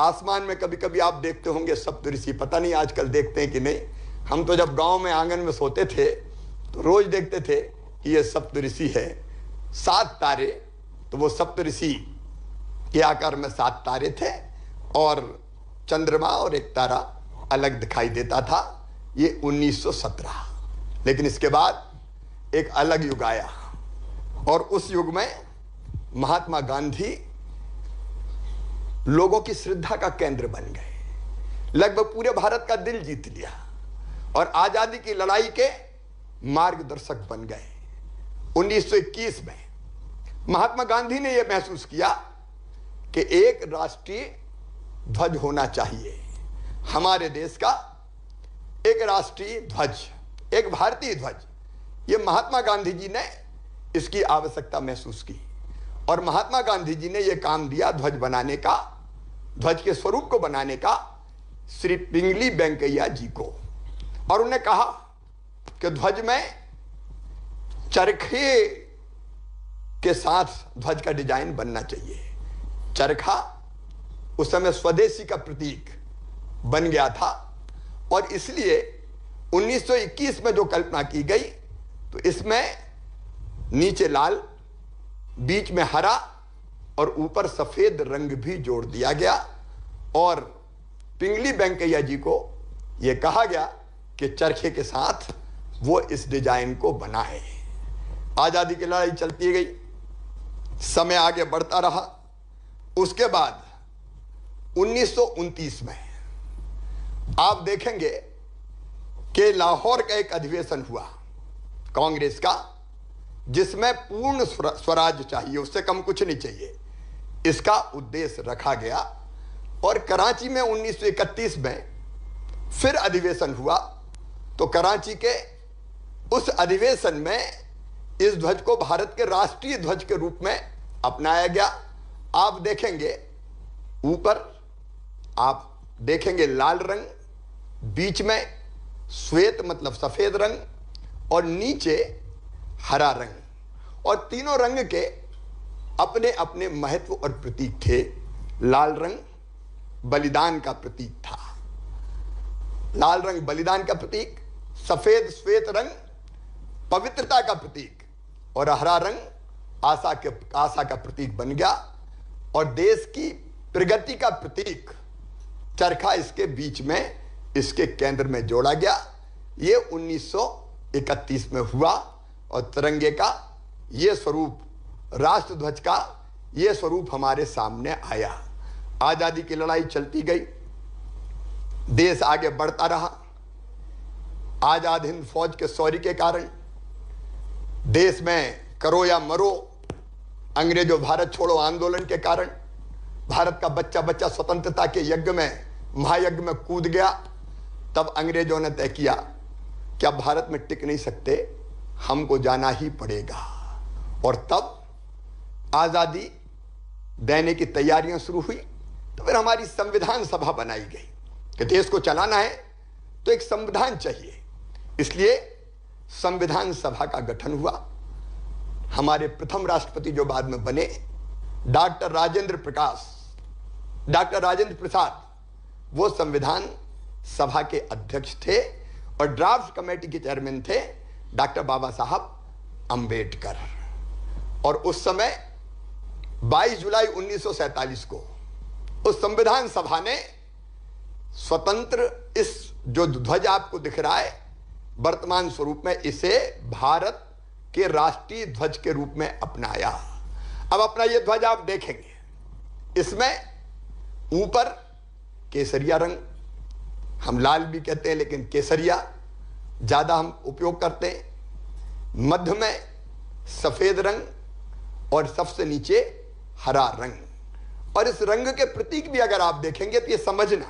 आसमान में कभी कभी आप देखते होंगे सप्तऋषि, पता नहीं आजकल देखते हैं कि नहीं, हम तो जब गांव में आंगन में सोते थे तो रोज देखते थे कि ये सप्तऋषि है। 7 तारे, तो वो सप्तऋषि के आकार में 7 तारे थे और चंद्रमा और एक तारा अलग दिखाई देता था। ये 1917। लेकिन इसके बाद एक अलग युग आया और उस युग में महात्मा गांधी लोगों की श्रद्धा का केंद्र बन गए, लगभग पूरे भारत का दिल जीत लिया और आजादी की लड़ाई के मार्गदर्शक बन गए। 1921 में महात्मा गांधी ने यह महसूस किया कि एक राष्ट्रीय ध्वज होना चाहिए, हमारे देश का एक राष्ट्रीय ध्वज, एक भारतीय ध्वज। यह महात्मा गांधी जी ने इसकी आवश्यकता महसूस की और महात्मा गांधी जी ने यह काम दिया ध्वज बनाने का, ध्वज के स्वरूप को बनाने का श्री पिंगली वेंकैया जी को। और उन्होंने कहा कि ध्वज में चरखे के साथ ध्वज का डिजाइन बनना चाहिए। चरखा उस समय स्वदेशी का प्रतीक बन गया था और इसलिए 1921 में जो कल्पना की गई तो इसमें नीचे लाल, बीच में हरा और ऊपर सफेद रंग भी जोड़ दिया गया और पिंगली वेंकैया जी को यह कहा गया कि चरखे के साथ वो इस डिजाइन को बनाए। आजादी की लड़ाई चलती गई, समय आगे बढ़ता रहा। उसके बाद 1929 में आप देखेंगे कि लाहौर का एक अधिवेशन हुआ कांग्रेस का, जिसमें पूर्ण स्वराज चाहिए, उससे कम कुछ नहीं चाहिए, इसका उद्देश्य रखा गया। और कराची में 1931 में फिर अधिवेशन हुआ तो कराची के उस अधिवेशन में इस ध्वज को भारत के राष्ट्रीय ध्वज के रूप में अपनाया गया। आप देखेंगे ऊपर आप देखेंगे लाल रंग, बीच में श्वेत मतलब सफेद रंग और नीचे हरा रंग, और तीनों रंग के अपने अपने महत्व और प्रतीक थे। लाल रंग बलिदान का प्रतीक था, लाल रंग बलिदान का प्रतीक, सफेद श्वेत रंग पवित्रता का प्रतीक और हरा रंग आशा का प्रतीक बन गया। और देश की प्रगति का प्रतीक चरखा इसके बीच में, इसके केंद्र में जोड़ा गया। ये 1931 में हुआ और तिरंगे का ये स्वरूप, राष्ट्रध्वज का ये स्वरूप हमारे सामने आया। आजादी की लड़ाई चलती गई, देश आगे बढ़ता रहा। आजाद हिंद फौज के शौर्य के कारण देश में करो या मरो, अंग्रेजों भारत छोड़ो आंदोलन के कारण भारत का बच्चा बच्चा स्वतंत्रता के यज्ञ में, महायज्ञ में कूद गया। तब अंग्रेजों ने तय किया कि अब भारत में टिक नहीं सकते, हमको जाना ही पड़ेगा। और तब आजादी देने की तैयारियां शुरू हुई। तो फिर हमारी संविधान सभा बनाई गई कि देश को चलाना है तो एक संविधान चाहिए, इसलिए संविधान सभा का गठन हुआ। हमारे प्रथम राष्ट्रपति जो बाद में बने डॉक्टर राजेंद्र प्रसाद, वो संविधान सभा के अध्यक्ष थे और ड्राफ्ट कमेटी के चेयरमैन थे डॉक्टर बाबा साहब अंबेडकर। और उस समय 22 जुलाई 1947 को उस संविधान सभा ने स्वतंत्र इस जो ध्वज आपको दिख रहा है वर्तमान स्वरूप में, इसे भारत के राष्ट्रीय ध्वज के रूप में अपनाया। अब अपना ये ध्वज आप देखेंगे, इसमें ऊपर केसरिया रंग, हम लाल भी कहते हैं लेकिन केसरिया ज्यादा हम उपयोग करते हैं, मध्य में सफेद रंग और सबसे नीचे हरा रंग। और इस रंग के प्रतीक भी अगर आप देखेंगे तो ये समझना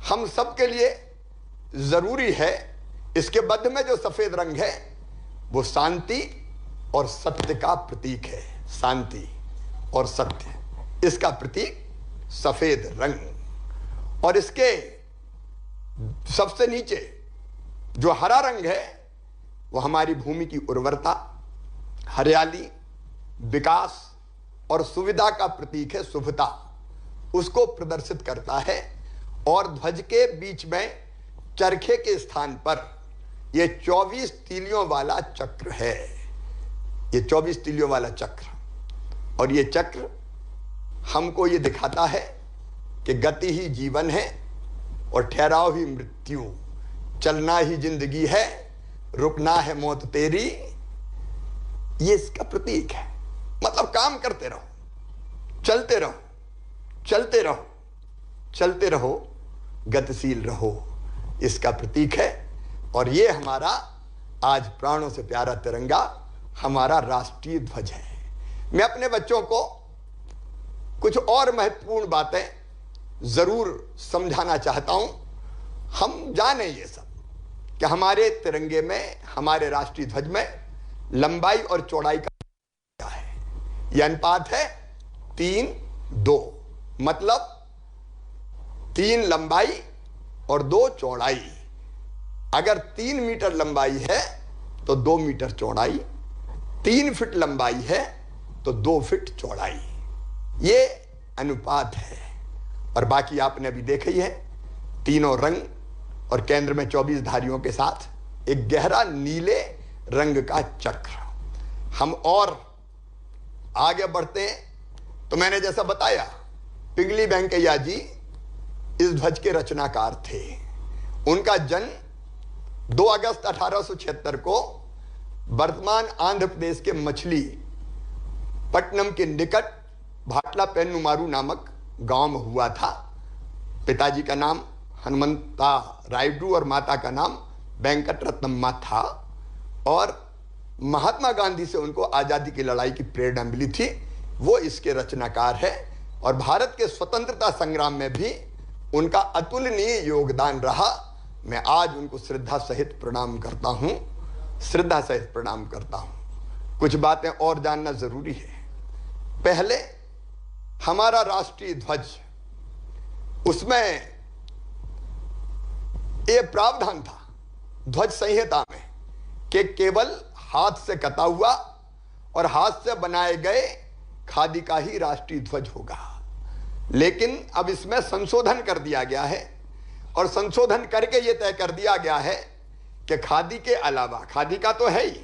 हम सबके लिए जरूरी है। इसके मध्य में जो सफेद रंग है वो शांति और सत्य का प्रतीक है, शांति और सत्य, इसका प्रतीक सफेद रंग। और इसके सबसे नीचे जो हरा रंग है वो हमारी भूमि की उर्वरता, हरियाली, विकास और सुविधा का प्रतीक है, शुभता, उसको प्रदर्शित करता है। और ध्वज के बीच में चरखे के स्थान पर यह 24 तीलियों वाला चक्र है, ये 24 तीलियों वाला चक्र। और ये चक्र हमको ये दिखाता है कि गति ही जीवन है और ठहराव ही मृत्यु, चलना ही जिंदगी है, रुकना है मौत तेरी, ये इसका प्रतीक है। मतलब काम करते रहो, चलते रहो, चलते रहो, चलते रहो, गतिशील रहो, इसका प्रतीक है। और ये हमारा आज प्राणों से प्यारा तिरंगा हमारा राष्ट्रीय ध्वज है। मैं अपने बच्चों को कुछ और महत्वपूर्ण बातें जरूर समझाना चाहता हूं। हम जाने ये सब कि हमारे तिरंगे में, हमारे राष्ट्रीय ध्वज में लंबाई और चौड़ाई का क्या है। यह अनुपात है 3:2, मतलब 3 लंबाई और 2 चौड़ाई। अगर 3 मीटर लंबाई है तो 2 मीटर चौड़ाई, 3 फीट लंबाई है तो 2 फीट चौड़ाई, ये अनुपात है। और बाकी आपने अभी देखा ही है, तीनों रंग और केंद्र में 24 धारियों के साथ एक गहरा नीले रंग का चक्र। हम और आगे बढ़ते हैं तो मैंने जैसा बताया, पिंगली वेंकैया जी इस ध्वज के रचनाकार थे। उनका जन्म 2 अगस्त 1876 को वर्तमान आंध्र प्रदेश के मछली पट्टनम के निकट भाटला पेन्नुमारू नामक गांव में हुआ था। पिताजी का नाम हनुमंता रायडू और माता का नाम वेंकट रत्नम्मा था। और महात्मा गांधी से उनको आज़ादी की लड़ाई की प्रेरणा मिली थी, वो इसके रचनाकार है। और भारत के स्वतंत्रता संग्राम में भी उनका अतुलनीय योगदान रहा। मैं आज उनको श्रद्धा सहित प्रणाम करता हूं, श्रद्धा सहित प्रणाम करता हूं। कुछ बातें और जानना जरूरी है। पहले हमारा राष्ट्रीय ध्वज, उसमें यह प्रावधान था ध्वज संहिता में कि केवल हाथ से कता हुआ और हाथ से बनाए गए खादी का ही राष्ट्रीय ध्वज होगा। लेकिन अब इसमें संशोधन कर दिया गया है और संशोधन करके यह तय कर दिया गया है कि खादी के अलावा, खादी का तो है ही,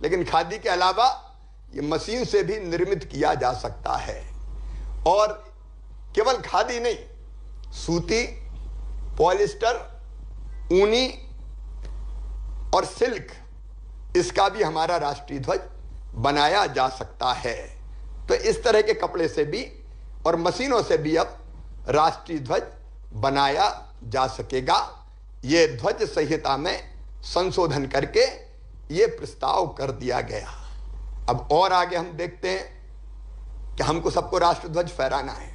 लेकिन खादी के अलावा ये मशीन से भी निर्मित किया जा सकता है। और केवल खादी नहीं, सूती, पॉलिस्टर, ऊनी और सिल्क, इसका भी हमारा राष्ट्रीय ध्वज बनाया जा सकता है। तो इस तरह के कपड़े से भी और मशीनों से भी अब राष्ट्रीय ध्वज बनाया जा सकेगा। ये ध्वज संहिता में संशोधन करके ये प्रस्ताव कर दिया गया। अब और आगे हम देखते हैं कि हमको सबको राष्ट्र ध्वज फहराना है।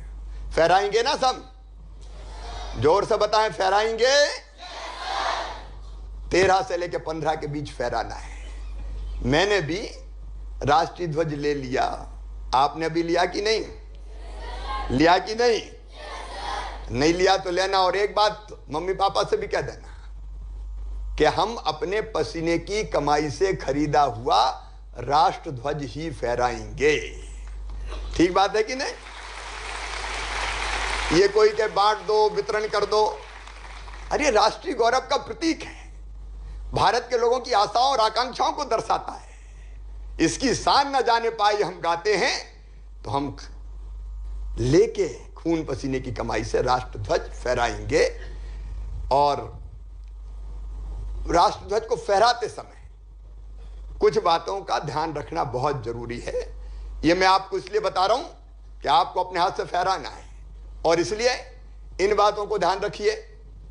फहराएंगे ना सब? जोर से बताएं, फहराएंगे? 13 से लेकर 15 के बीच फहराना है। मैंने भी राष्ट्रीय ध्वज ले लिया, आपने भी लिया कि नहीं? लिया कि नहीं? नहीं लिया तो लेना। और एक बात मम्मी पापा से भी कह देना कि हम अपने पसीने की कमाई से खरीदा हुआ राष्ट्र ध्वज ही फहराएंगे। ठीक बात है कि नहीं? ये कोई के बांट दो, वितरण कर दो, अरे राष्ट्रीय गौरव का प्रतीक है, भारत के लोगों की आशाओं और आकांक्षाओं को दर्शाता है। इसकी शान न जाने पाए हम गाते हैं, तो हम लेके खून पसीने की कमाई से राष्ट्र ध्वज फहराएंगे। और राष्ट्र ध्वज को फहराते समय कुछ बातों का ध्यान रखना बहुत जरूरी है। यह मैं आपको इसलिए बता रहा हूं कि आपको अपने हाथ से फहराना है, और इसलिए इन बातों को ध्यान रखिए।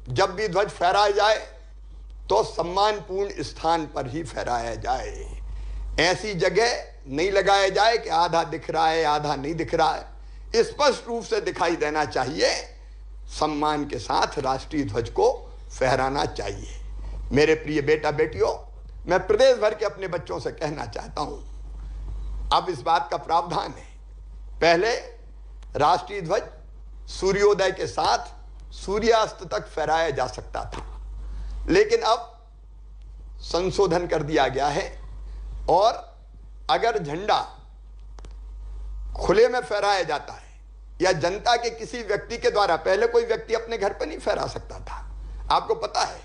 जब भी ध्वज फहराया जाए तो सम्मानपूर्ण स्थान पर ही फहराया जाए। ऐसी जगह नहीं लगाया जाए कि आधा दिख रहा है, आधा नहीं दिख रहा है। स्पष्ट रूप से दिखाई देना चाहिए। सम्मान के साथ राष्ट्रीय ध्वज को फहराना चाहिए। मेरे प्रिय बेटा बेटियों, मैं प्रदेश भर के अपने बच्चों से कहना चाहता हूं, अब इस बात का प्रावधान है। पहले राष्ट्रीय ध्वज सूर्योदय के साथ सूर्यास्त तक फहराया जा सकता था, लेकिन अब संशोधन कर दिया गया है। और अगर झंडा खुले में फहराया जाता है या जनता के किसी व्यक्ति के द्वारा, पहले कोई व्यक्ति अपने घर पर नहीं फहरा सकता था, आपको पता है,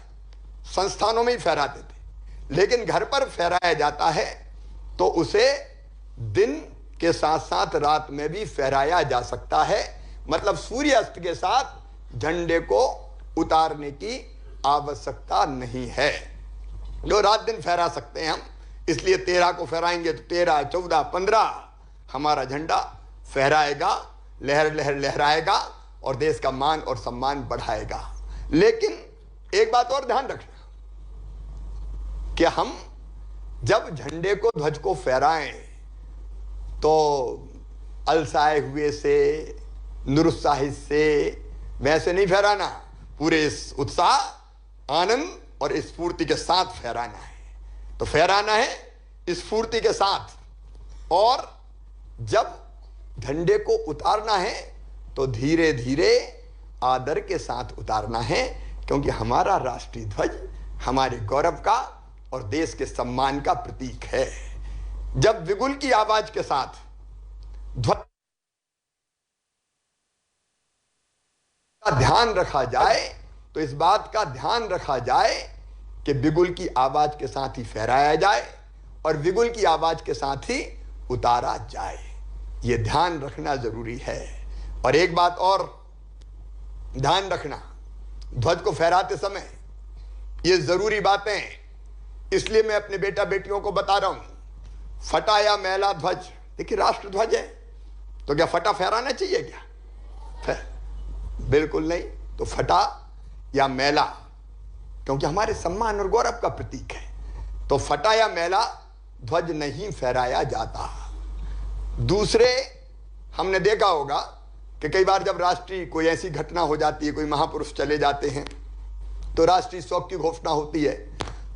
संस्थानों में ही फहराते थे, लेकिन घर पर फहराया जाता है तो उसे दिन के साथ साथ रात में भी फहराया जा सकता है। मतलब सूर्यास्त के साथ झंडे को उतारने की आवश्यकता नहीं है। जो रात दिन फहरा सकते हैं हम, इसलिए 13 को फहराएंगे तो 13, 14, 15 हमारा झंडा फहराएगा, लहर लहर लहराएगा और देश का मान और सम्मान बढ़ाएगा। लेकिन एक बात और ध्यान रखना कि हम जब झंडे को, ध्वज को फहराएं तो अलसाए हुए से, निरुत्साहित से वैसे नहीं फहराना, पूरे इस उत्साह, आनंद और स्फूर्ति के साथ फहराना है। तो फहराना है स्फूर्ति के साथ। और जब झंडे को उतारना है तो धीरे धीरे आदर के साथ उतारना है, क्योंकि हमारा राष्ट्रीय ध्वज हमारे गौरव का और देश के सम्मान का प्रतीक है। जब बिगुल की आवाज के साथ ध्वज का ध्यान रखा जाए तो इस बात का ध्यान रखा जाए कि बिगुल की आवाज के साथ ही फहराया जाए और बिगुल की आवाज के साथ ही उतारा जाए। यह ध्यान रखना जरूरी है। और एक बात और ध्यान रखना, ध्वज को फहराते समय ये जरूरी बातें, इसलिए मैं अपने बेटा बेटियों को बता रहा हूं। फटा या मैला ध्वज, देखिए राष्ट्र ध्वज है तो क्या फटा फहराना चाहिए क्या? बिल्कुल नहीं। तो फटा या मैला, क्योंकि हमारे सम्मान और गौरव का प्रतीक है, तो फटा या मैला ध्वज नहीं फहराया जाता। दूसरे, हमने देखा होगा कि कई बार जब राष्ट्रीय कोई ऐसी घटना हो जाती है, कोई महापुरुष चले जाते हैं तो राष्ट्रीय शोक की घोषणा होती है।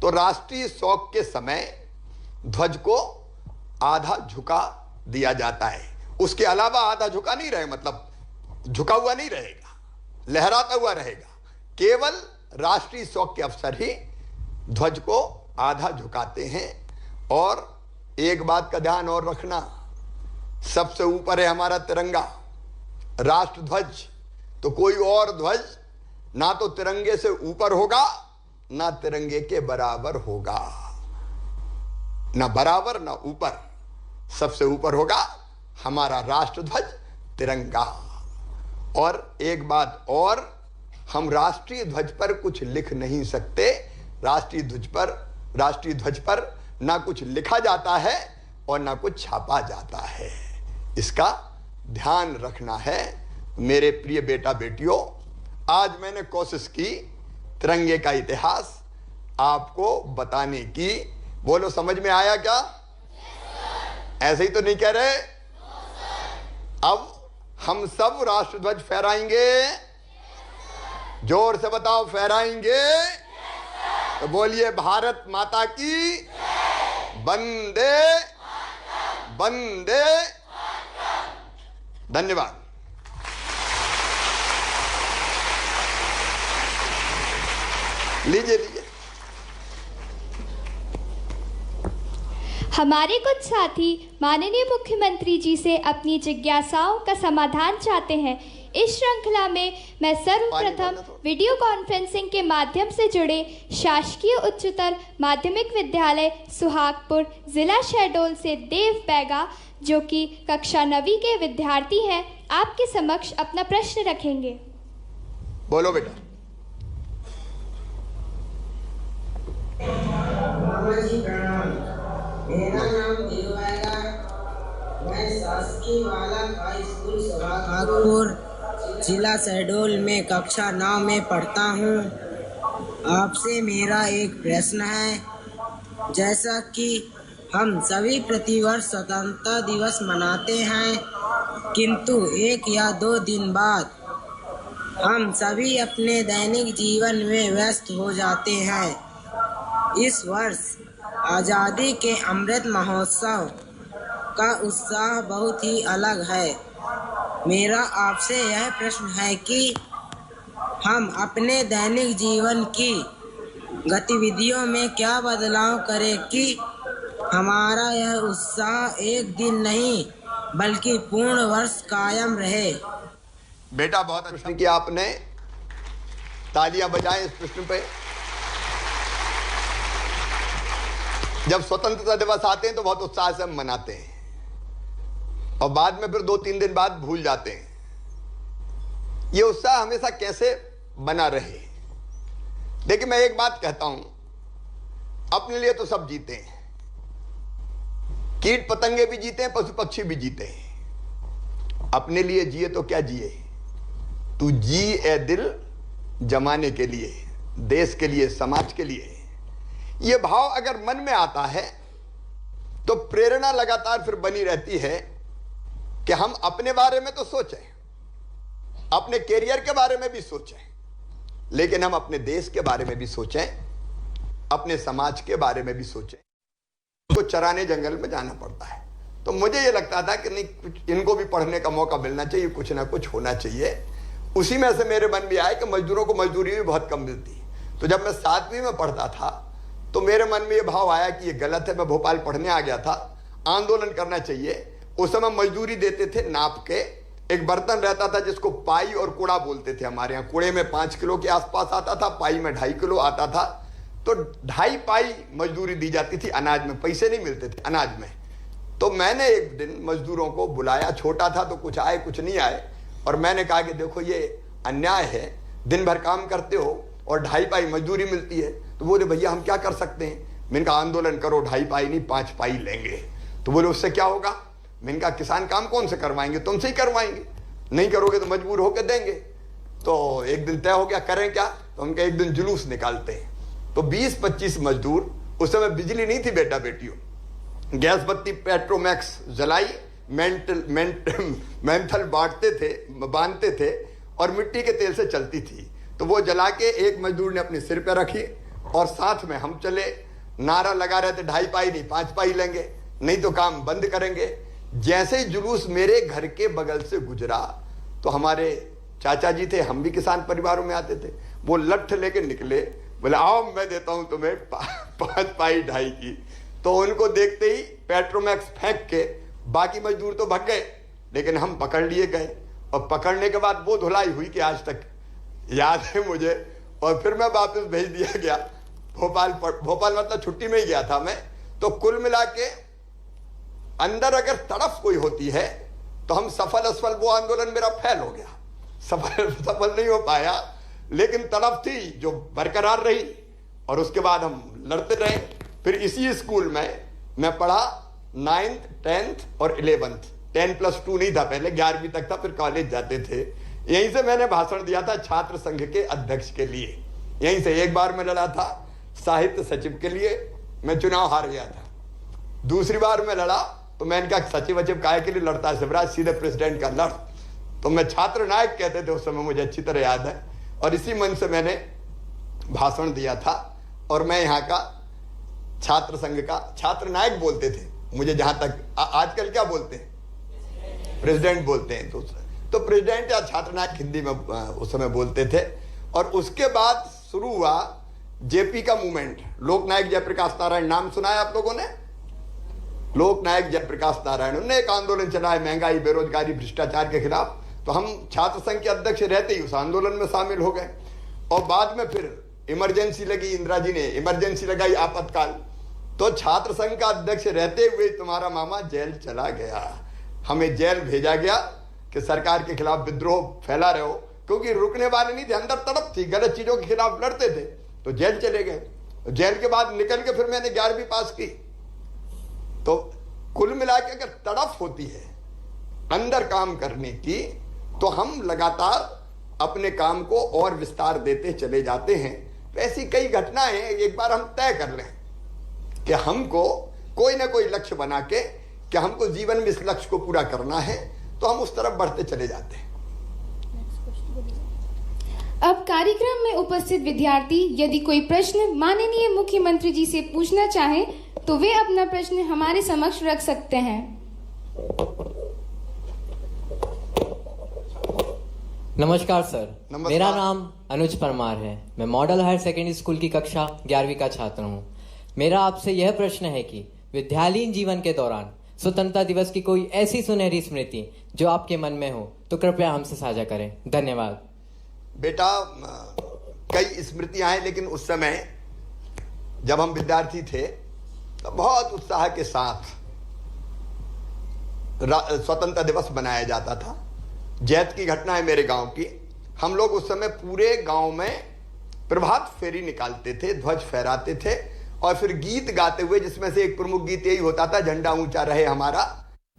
तो राष्ट्रीय शोक के समय ध्वज को आधा झुका दिया जाता है, उसके अलावा आधा झुका नहीं रहे, मतलब झुका हुआ नहीं रहेगा, लहराता हुआ रहेगा। केवल राष्ट्रीय शोक के अवसर ही ध्वज को आधा झुकाते हैं। और एक बात का ध्यान और रखना, सबसे ऊपर है हमारा तिरंगा, राष्ट्र ध्वज। तो कोई और ध्वज ना तो तिरंगे से ऊपर होगा ना तिरंगे के बराबर होगा, ना बराबर ना ऊपर, सबसे ऊपर होगा हमारा राष्ट्र ध्वज तिरंगा। और एक बात और, हम राष्ट्रीय ध्वज पर कुछ लिख नहीं सकते। राष्ट्रीय ध्वज पर ना कुछ लिखा जाता है और ना कुछ छापा जाता है। इसका ध्यान रखना है मेरे प्रिय बेटा बेटियों। आज मैंने कोशिश की तिरंगे का इतिहास आपको बताने की। बोलो, समझ में आया क्या? ऐसे ही तो नहीं कह रहे? अब हम सब राष्ट्र ध्वज फहराएंगे। जोर से बताओ, फहराएंगे? तो बोलिए, भारत माता की वंदे वंदे। धन्यवाद। लीजिए लीजिए। हमारे कुछ साथी माननीय मुख्यमंत्री जी से अपनी जिज्ञासाओं का समाधान चाहते हैं। इस श्रृंखला में मैं सर्वप्रथम वीडियो कॉन्फ्रेंसिंग के माध्यम से जुड़े शासकीय उच्चतर माध्यमिक विद्यालय सुहागपुर जिला शहडोल से देव बैगा, जो कि कक्षा 9वीं के विद्यार्थी हैं, आपके समक्ष अपना प्रश्न रखेंगे। बोलो बेटा। मेरा नाम देव बैगा, मैं शासकीय बालक हाई स्कूल सुहागपुर जिला शहडोल में कक्षा 9 में पढ़ता हूँ। आपसे मेरा एक प्रश्न है। जैसा कि हम सभी प्रतिवर्ष स्वतंत्रता दिवस मनाते हैं, किंतु 1 या 2 दिन बाद हम सभी अपने दैनिक जीवन में व्यस्त हो जाते हैं। इस वर्ष आज़ादी के अमृत महोत्सव का उत्साह बहुत ही अलग है। मेरा आपसे यह प्रश्न है कि हम अपने दैनिक जीवन की गतिविधियों में क्या बदलाव करें कि हमारा यह उत्साह एक दिन नहीं बल्कि पूर्ण वर्ष कायम रहे। बेटा, बहुत अच्छा किया आपने, तालियां बजाएं इस प्रश्न पे। जब स्वतंत्रता दिवस आते हैं तो बहुत उत्साह से हम मनाते हैं और बाद में फिर 2-3 दिन बाद भूल जाते हैं। ये उत्साह हमेशा कैसे बना रहे। देखिए, मैं एक बात कहता हूं, अपने लिए तो सब जीते हैं, कीट पतंगे भी जीते हैं, पशु पक्षी भी जीते हैं। अपने लिए जिए तो क्या जिए, तू जी ए दिल जमाने के लिए, देश के लिए, समाज के लिए। यह भाव अगर मन में आता है तो प्रेरणा लगातार फिर बनी रहती है कि हम अपने बारे में तो सोचें, अपने कैरियर के बारे में भी सोचें, लेकिन हम अपने देश के बारे में भी सोचें, अपने समाज के बारे में भी सोचें। तो चराने जंगल में जाना पड़ता है। तो मुझे ये लगता था कि नहीं, कुछ इनको भी पढ़ने का मौका मिलना चाहिए, कुछ ना कुछ होना चाहिए। उसी में से मेरे मन में आया कि मजदूरों को मजदूरी भी बहुत कम मिलती। तो जब मैं 7वीं में पढ़ता था तो मेरे मन में ये भाव आया कि ये गलत है। मैं भोपाल पढ़ने आ गया था, आंदोलन करना चाहिए। उस समय मजदूरी देते थे नाप के, एक बर्तन रहता था जिसको पाई और कूड़ा बोलते थे हमारे यहाँ। कूड़े में 5 किलो के आसपास आता था, पाई में 2.5 किलो आता था। तो 2.5 पाई मजदूरी दी जाती थी अनाज में, पैसे नहीं मिलते थे अनाज में। तो मैंने एक दिन मजदूरों को बुलाया, छोटा था तो कुछ आए कुछ नहीं आए, और मैंने कहा कि देखो ये अन्याय है, दिन भर काम करते हो और 2.5 पाई मजदूरी मिलती है। तो बोले भैया हम क्या कर सकते हैं। मैंने कहा आंदोलन करो, 2.5 पाई नहीं 5 पाई लेंगे। तो बोले उससे क्या होगा। मैंने कहा किसान काम कौन से करवाएंगे, तुमसे ही करवाएंगे, नहीं करोगे तो मजबूर होकर देंगे। तो एक दिन तय हो गया करें क्या। तो हम कहे एक दिन जुलूस निकालते हैं। तो 20-25 मजदूर, उस समय बिजली नहीं थी बेटा बेटियों, गैस बत्ती पेट्रोमैक्स जलाई, मेंथल बांधते थे और मिट्टी के तेल से चलती थी। तो वो जला के एक मजदूर ने अपने सिर पे रखी और साथ में हम चले, नारा लगा रहे थे 2.5 पाई नहीं 5 पाई लेंगे, नहीं तो काम बंद करेंगे। जैसे ही जुलूस मेरे घर के बगल से गुजरा तो हमारे चाचा जी थे, हम भी किसान परिवारों में आते थे, वो लठ लेके निकले, बोले आओ मैं देता हूं तुम्हें 5 पाई 2.5 की। तो उनको देखते ही पेट्रोमैक्स फेंक के बाकी मजदूर तो भाग गए, लेकिन हम पकड़ लिए गए। और पकड़ने के बाद वो धुलाई हुई कि आज तक याद है मुझे। और फिर मैं वापस भेज दिया गया भोपाल मतलब छुट्टी में ही गया था मैं। तो कुल मिला के अंदर अगर तड़फ कोई होती है तो हम सफल असफल, वो आंदोलन मेरा फेल हो गया, सफल नहीं हो पाया, लेकिन तड़फ थी जो बरकरार रही। और उसके बाद हम लड़ते रहे। फिर इसी स्कूल में मैं पढ़ा 9th 10th और 11th। 10+2 नहीं था पहले, 11वीं तक था, फिर कॉलेज जाते थे। यहीं से मैंने भाषण दिया था छात्र संघ के अध्यक्ष के लिए, यहीं से। एक बार मैं लड़ा था साहित्य सचिव के लिए, मैं चुनाव हार गया था। दूसरी बार मैं लड़ा तो मैंने कहा सचिव वचिव काहे के लिए लड़ता है शिवराज, सीधे प्रेसिडेंट का लड़। तो मैं छात्र नायक कहते थे उस समय, मुझे अच्छी तरह याद है। और इसी मन से मैंने भाषण दिया था। और मैं यहाँ का छात्र संघ का छात्र नायक बोलते थे मुझे, जहां तक आजकल क्या बोलते हैं, प्रेसिडेंट बोलते हैं। तो प्रेसिडेंट या छात्र नायक हिंदी में उस समय बोलते थे। और उसके बाद शुरू हुआ जेपी का मूवमेंट, लोकनायक जयप्रकाश नारायण, नाम सुना है आप लोगों ने। लोकनायक जयप्रकाश नारायण, उन्होंने एक आंदोलन चलाया महंगाई बेरोजगारी भ्रष्टाचार के खिलाफ। तो हम छात्र संघ के अध्यक्ष रहते ही उस आंदोलन में शामिल हो गए। और बाद में फिर इमरजेंसी लगी, इंदिरा जी ने इमरजेंसी लगाई, आपातकाल। तो छात्र संघ का अध्यक्ष रहते हुए तुम्हारा मामा जेल चला गया, हमें जेल भेजा गया कि सरकार के खिलाफ विद्रोह फैला रहे हो, क्योंकि रुकने वाले नहीं थे, अंदर तड़प थी, गलत चीजों के खिलाफ लड़ते थे। तो जेल चले गए। जेल के बाद निकल के फिर मैंने 11वीं पास की। तो कुल मिला के अगर तड़फ होती है अंदर काम करने की, तो हम लगातार अपने काम को और विस्तार देते चले जाते हैं। ऐसी कई घटनाएं हैं। एक बार हम तय कर लें कि हमको कोई ना कोई लक्ष्य बना के कि हमको जीवन में इस लक्ष्य को पूरा करना है, तो हम उस तरफ बढ़ते चले जाते हैं। अब कार्यक्रम में उपस्थित विद्यार्थी यदि कोई प्रश्न माननीय मुख्यमंत्री जी से पूछना चाहें तो वे अपना प्रश्न हमारे समक्ष रख सकते हैं। नमस्कार सर। नमस्कार। मेरा नाम अनुज परमार है। मैं मॉडल हायर सेकेंडरी स्कूल की कक्षा 11वीं का छात्र हूँ। मेरा आपसे यह प्रश्न है कि विद्यालयीन जीवन के दौरान स्वतंत्रता दिवस की कोई ऐसी सुनहरी स्मृति जो आपके मन में हो तो कृपया हमसे साझा करें। धन्यवाद। बेटा, कई स्मृतियां हैं, लेकिन उस समय जब हम विद्यार्थी थे तो बहुत उत्साह के साथ स्वतंत्रता दिवस मनाया जाता था। जैत की घटना है मेरे गांव की। हम लोग उस समय पूरे गांव में प्रभात फेरी निकालते थे, ध्वज फहराते थे और फिर गीत गाते हुए, जिसमें से एक प्रमुख गीत यही होता था, झंडा ऊंचा रहे हमारा,